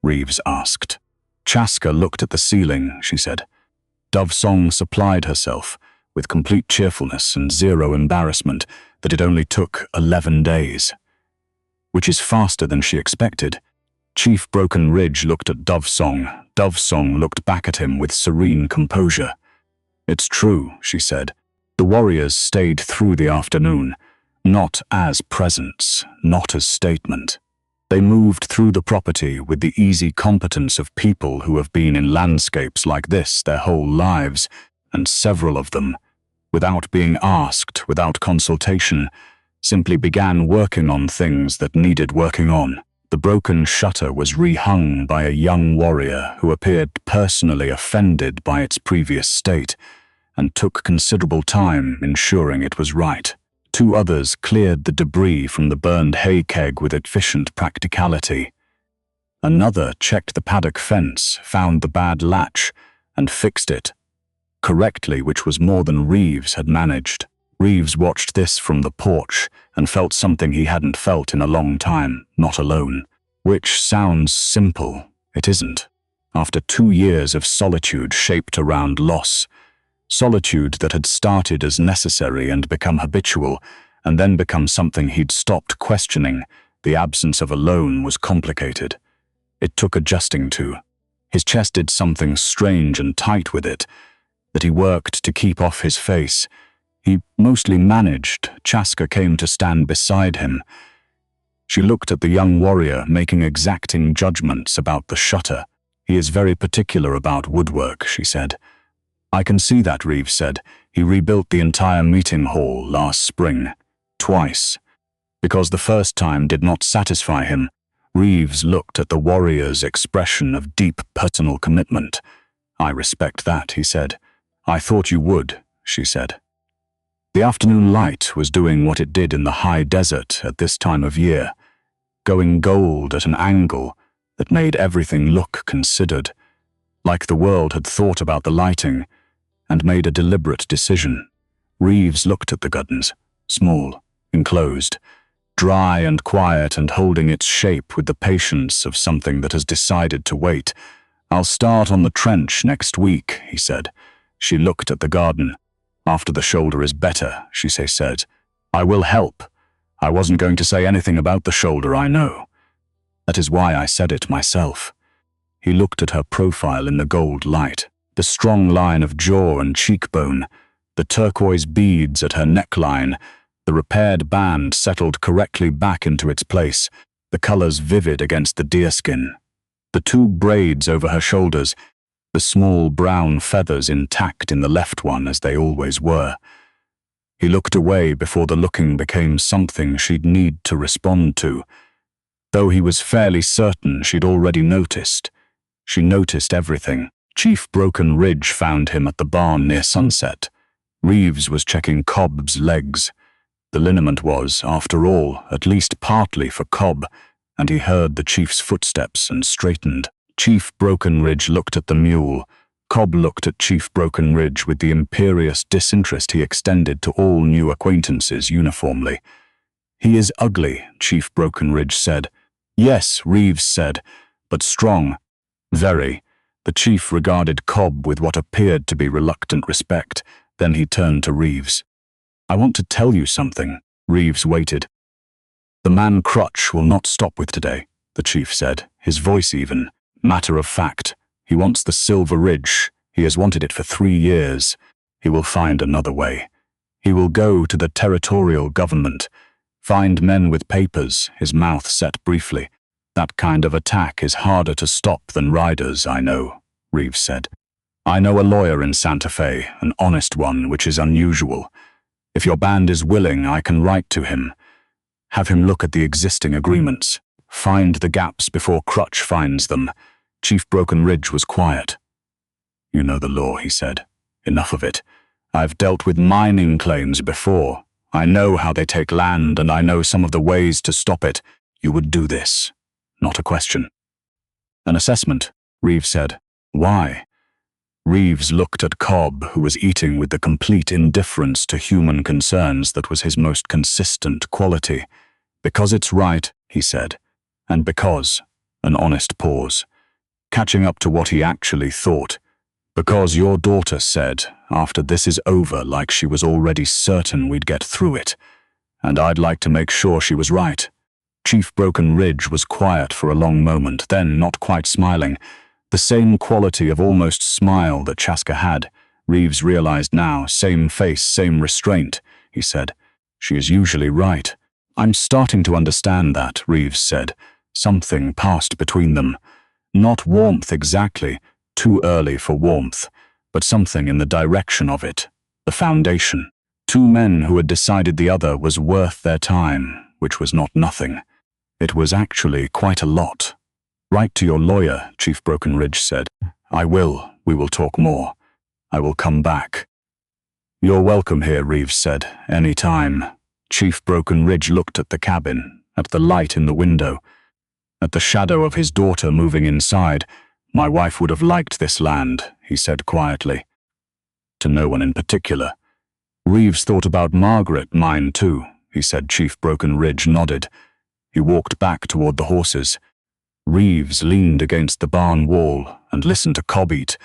S1: Reeves asked. Chaska looked at the ceiling, she said. Dove Song supplied herself with complete cheerfulness and zero embarrassment that it only took 11 days. Which is faster than she expected. Chief Broken Ridge looked at Dove Song. Dove Song looked back at him with serene composure. "It's true," she said. The warriors stayed through the afternoon, not as presence, not as statement. They moved through the property with the easy competence of people who have been in landscapes like this their whole lives, and several of them, without being asked, without consultation, simply began working on things that needed working on. The broken shutter was rehung by a young warrior who appeared personally offended by its previous state, and took considerable time ensuring it was right. 2 others cleared the debris from the burned hay keg with efficient practicality. Another checked the paddock fence, found the bad latch, and fixed it correctly, which was more than Reeves had managed. Reeves watched this from the porch and felt something he hadn't felt in a long time, not alone. Which sounds simple. It isn't. After 2 years of solitude shaped around loss, solitude that had started as necessary and become habitual, and then become something he'd stopped questioning, the absence of alone was complicated. It took adjusting to. His chest did something strange and tight with it, that he worked to keep off his face. He mostly managed. Chaska came to stand beside him. She looked at the young warrior, making exacting judgments about the shutter. "He is very particular about woodwork," she said. "I can see that," Reeves said. "He rebuilt the entire meeting hall last spring. Twice." Because the first time did not satisfy him, Reeves looked at the warrior's expression of deep personal commitment. "I respect that," he said. "I thought you would," she said. The afternoon light was doing what it did in the high desert at this time of year, going gold at an angle that made everything look considered, like the world had thought about the lighting and made a deliberate decision. Reeves looked at the gardens, small, enclosed, dry and quiet and holding its shape with the patience of something that has decided to wait. "I'll start on the trench next week," he said. She looked at the garden. "After the shoulder is better," she said. "I will help. I wasn't going to say anything about the shoulder, I know. That is why I said it myself." He looked at her profile in the gold light. The strong line of jaw and cheekbone, the turquoise beads at her neckline, the repaired band settled correctly back into its place, the colors vivid against the deerskin. The 2 braids over her shoulders, the small brown feathers intact in the left one as they always were. He looked away before the looking became something she'd need to respond to, though he was fairly certain she'd already noticed. She noticed everything. Chief Broken Ridge found him at the barn near sunset. Reeves was checking Cobb's legs. The liniment was, after all, at least partly for Cobb, and he heard the chief's footsteps and straightened. Chief Broken Ridge looked at the mule. Cobb looked at Chief Broken Ridge with the imperious disinterest he extended to all new acquaintances uniformly. "He is ugly," Chief Broken Ridge said. "Yes," Reeves said, "but strong." "Very." The chief regarded Cobb with what appeared to be reluctant respect. Then he turned to Reeves. "I want to tell you something." Reeves waited. "The man Crutch will not stop with today," the chief said, his voice even, matter of fact. "He wants the Silver Ridge. He has wanted it for 3 years. He will find another way. He will go to the territorial government, find men with papers," his mouth set briefly. "That kind of attack is harder to stop than riders, I know," Reeves said. "I know a lawyer in Santa Fe, an honest one, which is unusual. If your band is willing, I can write to him. Have him look at the existing agreements. Find the gaps before Crutch finds them. Chief Broken Ridge was quiet. You know the law, he said. Enough of it. I've dealt with mining claims before. I know how they take land, and I know some of the ways to stop it. You would do this. Not a question. An assessment, Reeves said. Why? Reeves looked at Cobb, who was eating with the complete indifference to human concerns that was his most consistent quality. Because it's right, he said. And because, an honest pause, catching up to what he actually thought, because your daughter said, after this is over, like she was already certain we'd get through it. And I'd like to make sure she was right. Chief Broken Ridge was quiet for a long moment, then, not quite smiling, the same quality of almost smile that Chaska had, Reeves realized now, same face, same restraint, he said. She is usually right. I'm starting to understand that, Reeves said. Something passed between them. Not warmth exactly, too early for warmth, but something in the direction of it, the foundation. Two men who had decided the other was worth their time, which was not nothing. It was actually quite a lot. Write to your lawyer, Chief Broken Ridge said. I will. We will talk more. I will come back. You're welcome here, Reeves said. Any time. Chief Broken Ridge looked at the cabin, at the light in the window, at the shadow of his daughter moving inside. My wife would have liked this land, he said quietly. To no one in particular. Reeves thought about Margaret, mine too, he said. Chief Broken Ridge nodded. He walked back toward the horses. Reeves leaned against the barn wall and listened to Cobb eat,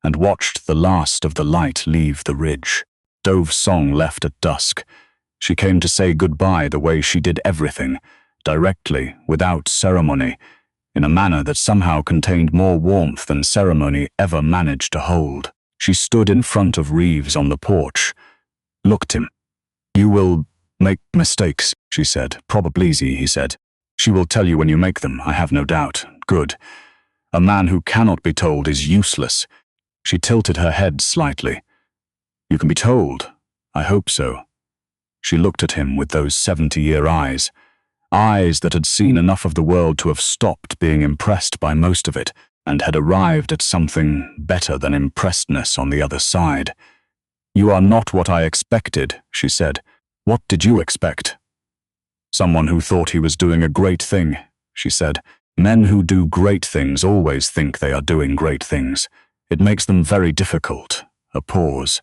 S1: and watched the last of the light leave the ridge. Dove's song left at dusk. She came to say goodbye the way she did everything, directly, without ceremony, in a manner that somehow contained more warmth than ceremony ever managed to hold. She stood in front of Reeves on the porch, looked him. You will make mistakes, she said. Probably easy, he said. She will tell you when you make them, I have no doubt. Good. A man who cannot be told is useless. She tilted her head slightly. You can be told. I hope so. She looked at him with those 70-year eyes. Eyes that had seen enough of the world to have stopped being impressed by most of it, and had arrived at something better than impressedness on the other side. You are not what I expected, she said. What did you expect? Someone who thought he was doing a great thing, she said. Men who do great things always think they are doing great things. It makes them very difficult. A pause.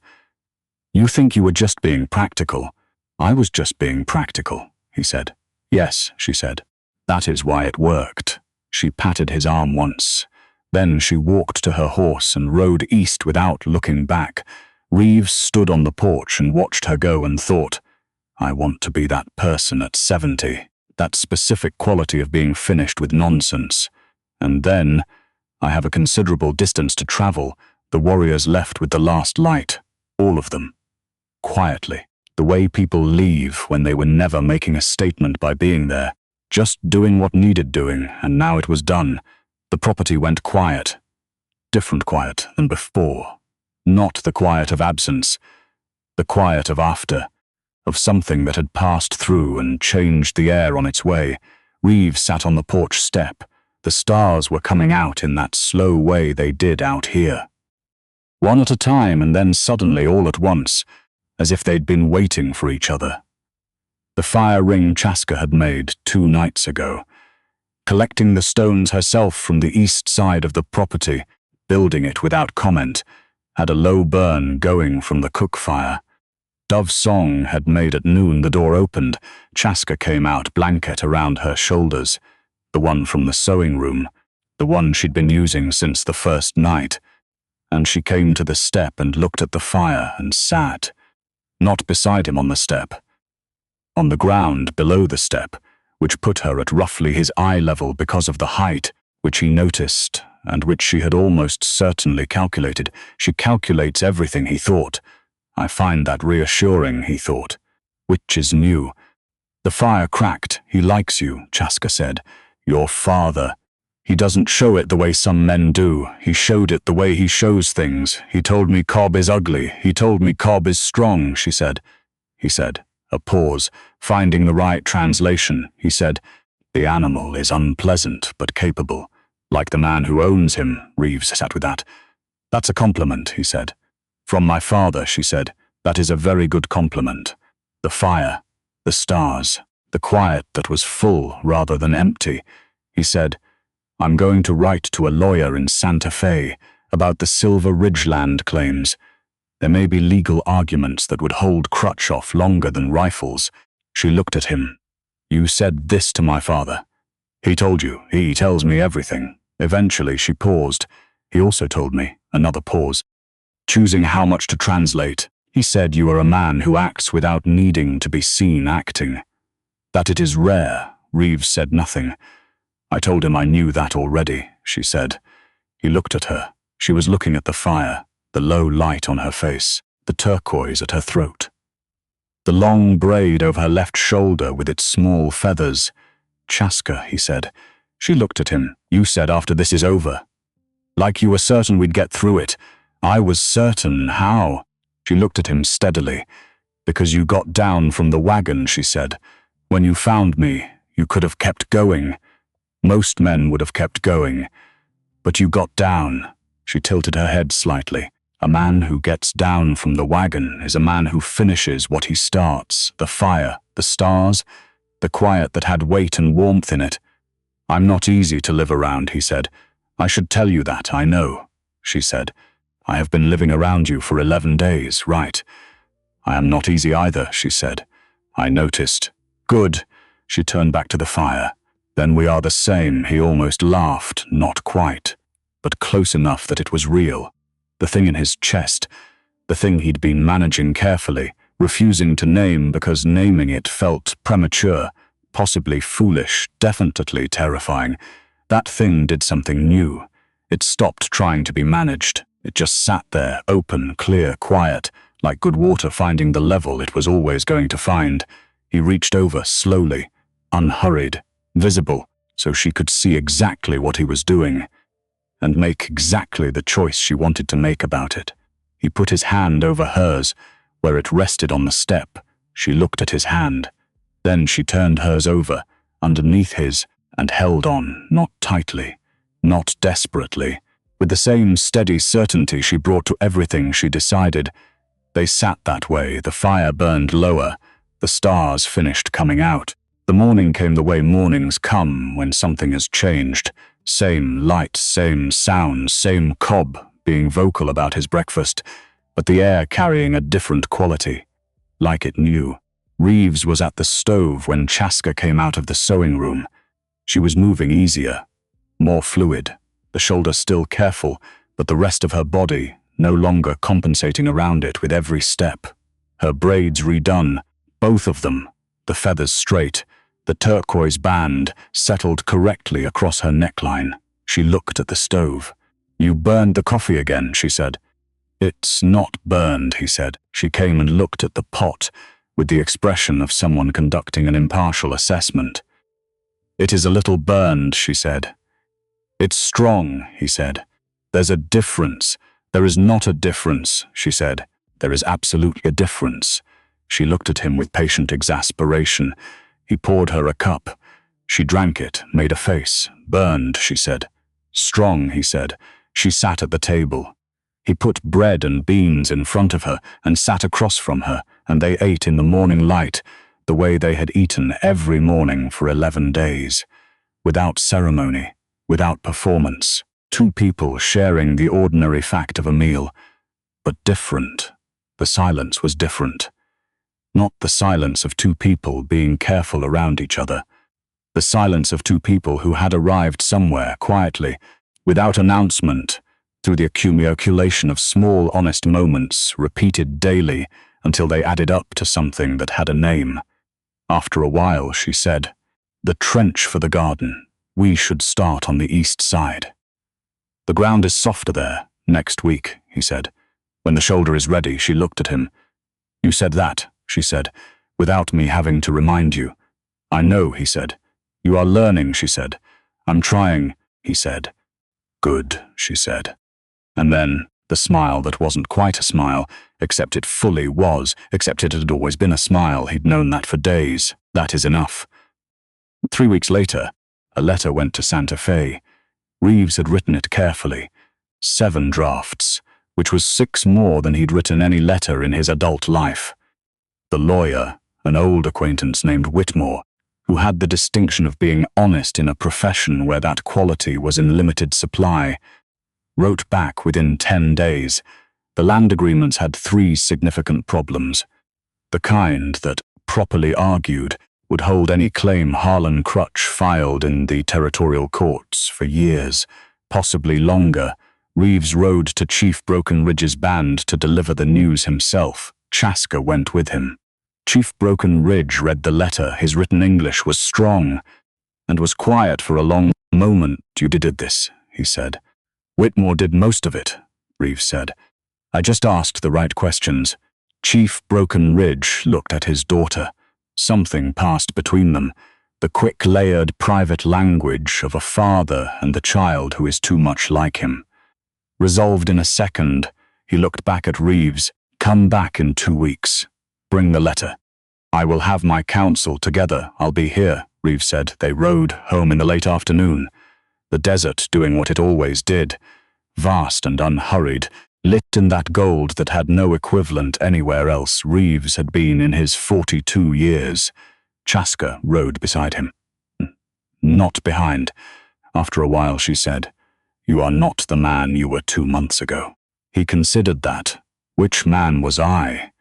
S1: You think you were just being practical. I was just being practical, he said. Yes, she said. That is why it worked. She patted his arm once. Then she walked to her horse and rode east without looking back. Reeves stood on the porch and watched her go and thought, I want to be that person at 70, that specific quality of being finished with nonsense. And then, I have a considerable distance to travel, the warriors left with the last light, all of them. Quietly, the way people leave when they were never making a statement by being there, just doing what needed doing, and now it was done. The property went quiet. Different quiet than before. Not the quiet of absence, the quiet of after. Of something that had passed through and changed the air on its way. Reeves sat on the porch step. The stars were coming out in that slow way they did out here. One at a time, and then suddenly all at once, as if they'd been waiting for each other. The fire ring Chaska had made 2 nights ago. Collecting the stones herself from the east side of the property, building it without comment, had a low burn going from the cook fire. Dove's song had made at noon. The door opened. Chaska came out, blanket around her shoulders. The one from the sewing room, the one she'd been using since the first night. And she came to the step and looked at the fire and sat, not beside him on the step, on the ground below the step, which put her at roughly his eye level because of the height, which he noticed, and which she had almost certainly calculated. She calculates everything, he thought. I find that reassuring, he thought. Which is new. The fire cracked. He likes you, Chaska said. Your father. He doesn't show it the way some men do. He showed it the way he shows things. He told me Cobb is ugly. He told me Cobb is strong, she said. He said. A pause. Finding the right translation, he said. The animal is unpleasant but capable, like the man who owns him. Reeves sat with that. That's a compliment, he said. From my father, she said. That is a very good compliment. The fire, the stars, the quiet that was full rather than empty. He said, I'm going to write to a lawyer in Santa Fe about the Silver Ridgeland claims. There may be legal arguments that would hold Crutch off longer than rifles. She looked at him. You said this to my father. He told you. He tells me everything. Eventually she paused. He also told me. Another pause. Choosing how much to translate, he said you are a man who acts without needing to be seen acting. That it is rare. Reeves said nothing. I told him I knew that already, she said. He looked at her. She was looking at the fire, the low light on her face, the turquoise at her throat. The long braid over her left shoulder with its small feathers. Chaska, he said. She looked at him. You said after this is over. Like you were certain we'd get through it. I was certain. How? She looked at him steadily. Because you got down from the wagon, she said. When you found me, you could have kept going. Most men would have kept going. But you got down. She tilted her head slightly. A man who gets down from the wagon is a man who finishes what he starts. The fire, the stars, the quiet that had weight and warmth in it. I'm not easy to live around, he said. I should tell you that, I know, she said. I have been living around you for 11 days, right? I am not easy either, she said. I noticed. Good. She turned back to the fire. Then we are the same, he almost laughed, not quite, but close enough that it was real. The thing in his chest, the thing he'd been managing carefully, refusing to name because naming it felt premature, possibly foolish, definitely terrifying. That thing did something new. It stopped trying to be managed. It just sat there, open, clear, quiet, like good water finding the level it was always going to find. He reached over slowly, unhurried, visible, so she could see exactly what he was doing, and make exactly the choice she wanted to make about it. He put his hand over hers, where it rested on the step. She looked at his hand. Then she turned hers over, underneath his, and held on, not tightly, not desperately, with the same steady certainty she brought to everything she decided. They sat that way, the fire burned lower, the stars finished coming out. The morning came the way mornings come when something has changed. Same light, same sound, same Cobb being vocal about his breakfast, but the air carrying a different quality. Like it knew. Reeves was at the stove when Chaska came out of the sewing room. She was moving easier, more fluid, the shoulder still careful, but the rest of her body no longer compensating around it with every step. Her braids redone, both of them, the feathers straight, the turquoise band settled correctly across her neckline. She looked at the stove. You burned the coffee again, she said. It's not burned, he said. She came and looked at the pot with the expression of someone conducting an impartial assessment. It is a little burned, she said. It's strong, he said. There's a difference. There is not a difference, she said. There is absolutely a difference. She looked at him with patient exasperation. He poured her a cup. She drank it, made a face. Burned, she said. Strong, he said. She sat at the table. He put bread and beans in front of her and sat across from her, and they ate in the morning light, the way they had eaten every morning for 11 days. Without ceremony, without performance. Two people sharing the ordinary fact of a meal. But different. The silence was different. Not the silence of two people being careful around each other. The silence of two people who had arrived somewhere quietly, without announcement, through the accumulation of small, honest moments repeated daily until they added up to something that had a name. After a while, she said, "The trench for the garden. We should start on the east side." "The ground is softer there, next week," he said. "When the shoulder is ready," she looked at him. "You said that," she said, "without me having to remind you." "I know," he said. "You are learning," she said. "I'm trying," he said. "Good," she said. And then, the smile that wasn't quite a smile, except it fully was, except it had always been a smile, he'd known that for days. That is enough. 3 weeks later, a letter went to Santa Fe. Reeves had written it carefully. 7 drafts, which was 6 more than he'd written any letter in his adult life. The lawyer, an old acquaintance named Whitmore, who had the distinction of being honest in a profession where that quality was in limited supply, wrote back within 10 days. The land agreements had 3 significant problems. The kind that, properly argued, would hold any claim Harlan Crutch filed in the territorial courts for years, possibly longer. Reeves rode to Chief Broken Ridge's band to deliver the news himself. Chaska went with him. Chief Broken Ridge read the letter. His written English was strong and was quiet for a long moment. "You did this," he said. "Whitmore did most of it," Reeves said. "I just asked the right questions." Chief Broken Ridge looked at his daughter. Something passed between them, the quick, layered, private language of a father and the child who is too much like him. Resolved in a second, he looked back at Reeves. "Come back in 2 weeks. Bring the letter." "I will have my counsel together. I'll be here," Reeves said. They rode home in the late afternoon. The desert doing what it always did, vast and unhurried, lit in that gold that had no equivalent anywhere else Reeves had been in his 42 years. Chaska rode beside him. Not behind. After a while she said, "You are not the man you were 2 months ago." He considered that. "Which man was I?"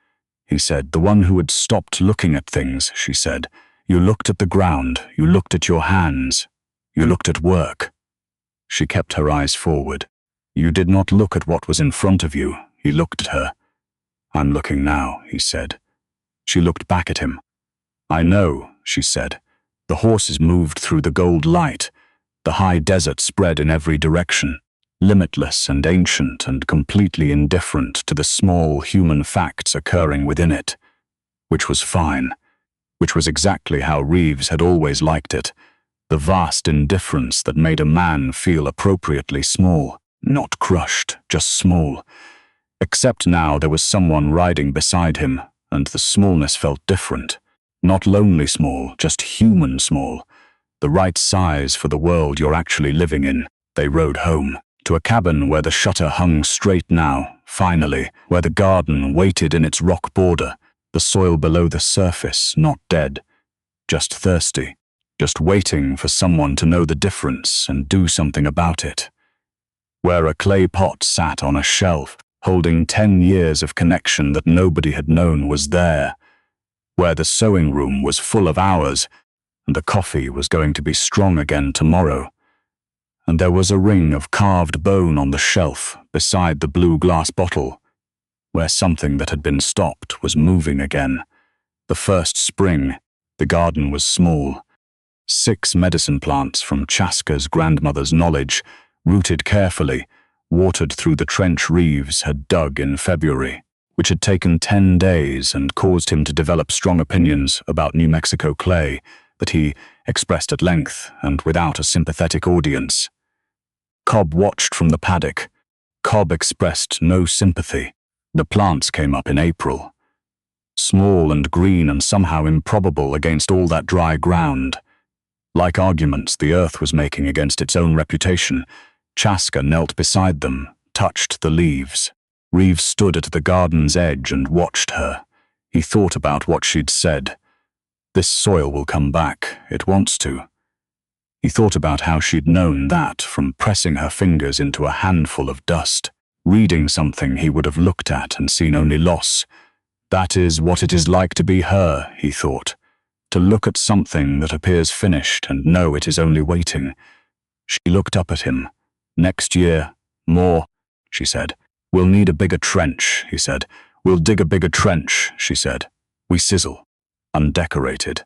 S1: He said. "The one who had stopped looking at things," she said. "You looked at the ground. You looked at your hands. You looked at work." She kept her eyes forward. "You did not look at what was in front of you." He looked at her. "I'm looking now," he said. She looked back at him. "I know," she said. The horses moved through the gold light. The high desert spread in every direction, limitless and ancient and completely indifferent to the small human facts occurring within it. Which was fine. Which was exactly how Reeves had always liked it. The vast indifference that made a man feel appropriately small. Not crushed, just small. Except now there was someone riding beside him, and the smallness felt different. Not lonely small, just human small. The right size for the world you're actually living in. They rode home, to a cabin where the shutter hung straight now, finally, where the garden waited in its rock border, the soil below the surface, not dead, just thirsty, just waiting for someone to know the difference and do something about it. Where a clay pot sat on a shelf, holding 10 years of connection that nobody had known was there. Where the sewing room was full of hours, and the coffee was going to be strong again tomorrow. And there was a ring of carved bone on the shelf beside the blue glass bottle, where something that had been stopped was moving again. The first spring, the garden was small. 6 medicine plants from Chaska's grandmother's knowledge, rooted carefully, watered through the trench Reeves had dug in February, which had taken 10 days and caused him to develop strong opinions about New Mexico clay that he expressed at length and without a sympathetic audience. Cobb watched from the paddock. Cobb expressed no sympathy. The plants came up in April. Small and green and somehow improbable against all that dry ground. Like arguments the earth was making against its own reputation, Chaska knelt beside them, touched the leaves. Reeves stood at the garden's edge and watched her. He thought about what she'd said. This soil will come back. It wants to. He thought about how she'd known that from pressing her fingers into a handful of dust, reading something he would have looked at and seen only loss. That is what it is like to be her, he thought. To look at something that appears finished and know it is only waiting. She looked up at him. "Next year, more," she said. "We'll need a bigger trench," he said. "We'll dig a bigger trench," she said. "We sizzle." Undecorated.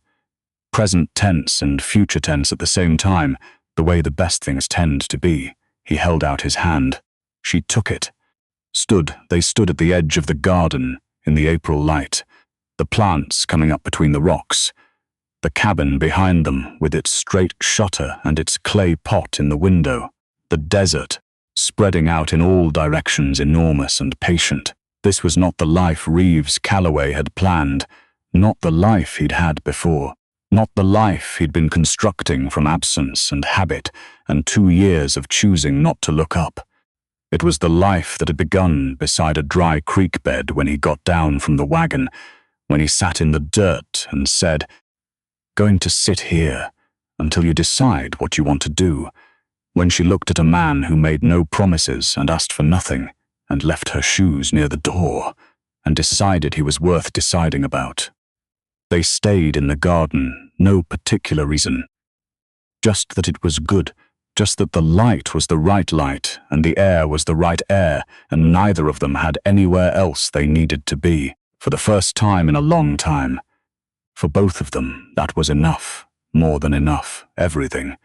S1: Present tense and future tense at the same time, the way the best things tend to be. He held out his hand. She took it. They stood at the edge of the garden in the April light, the plants coming up between the rocks, the cabin behind them with its straight shutter and its clay pot in the window, the desert, spreading out in all directions, enormous and patient. This was not the life Reeves Calloway had planned, not the life he'd had before. Not the life he'd been constructing from absence and habit and 2 years of choosing not to look up. It was the life that had begun beside a dry creek bed when he got down from the wagon, when he sat in the dirt and said, "Going to sit here until you decide what you want to do," when she looked at a man who made no promises and asked for nothing, and left her shoes near the door, and decided he was worth deciding about. They stayed in the garden, no particular reason. Just that it was good, just that the light was the right light, and the air was the right air, and neither of them had anywhere else they needed to be, for the first time in a long time. For both of them, that was enough, more than enough, everything.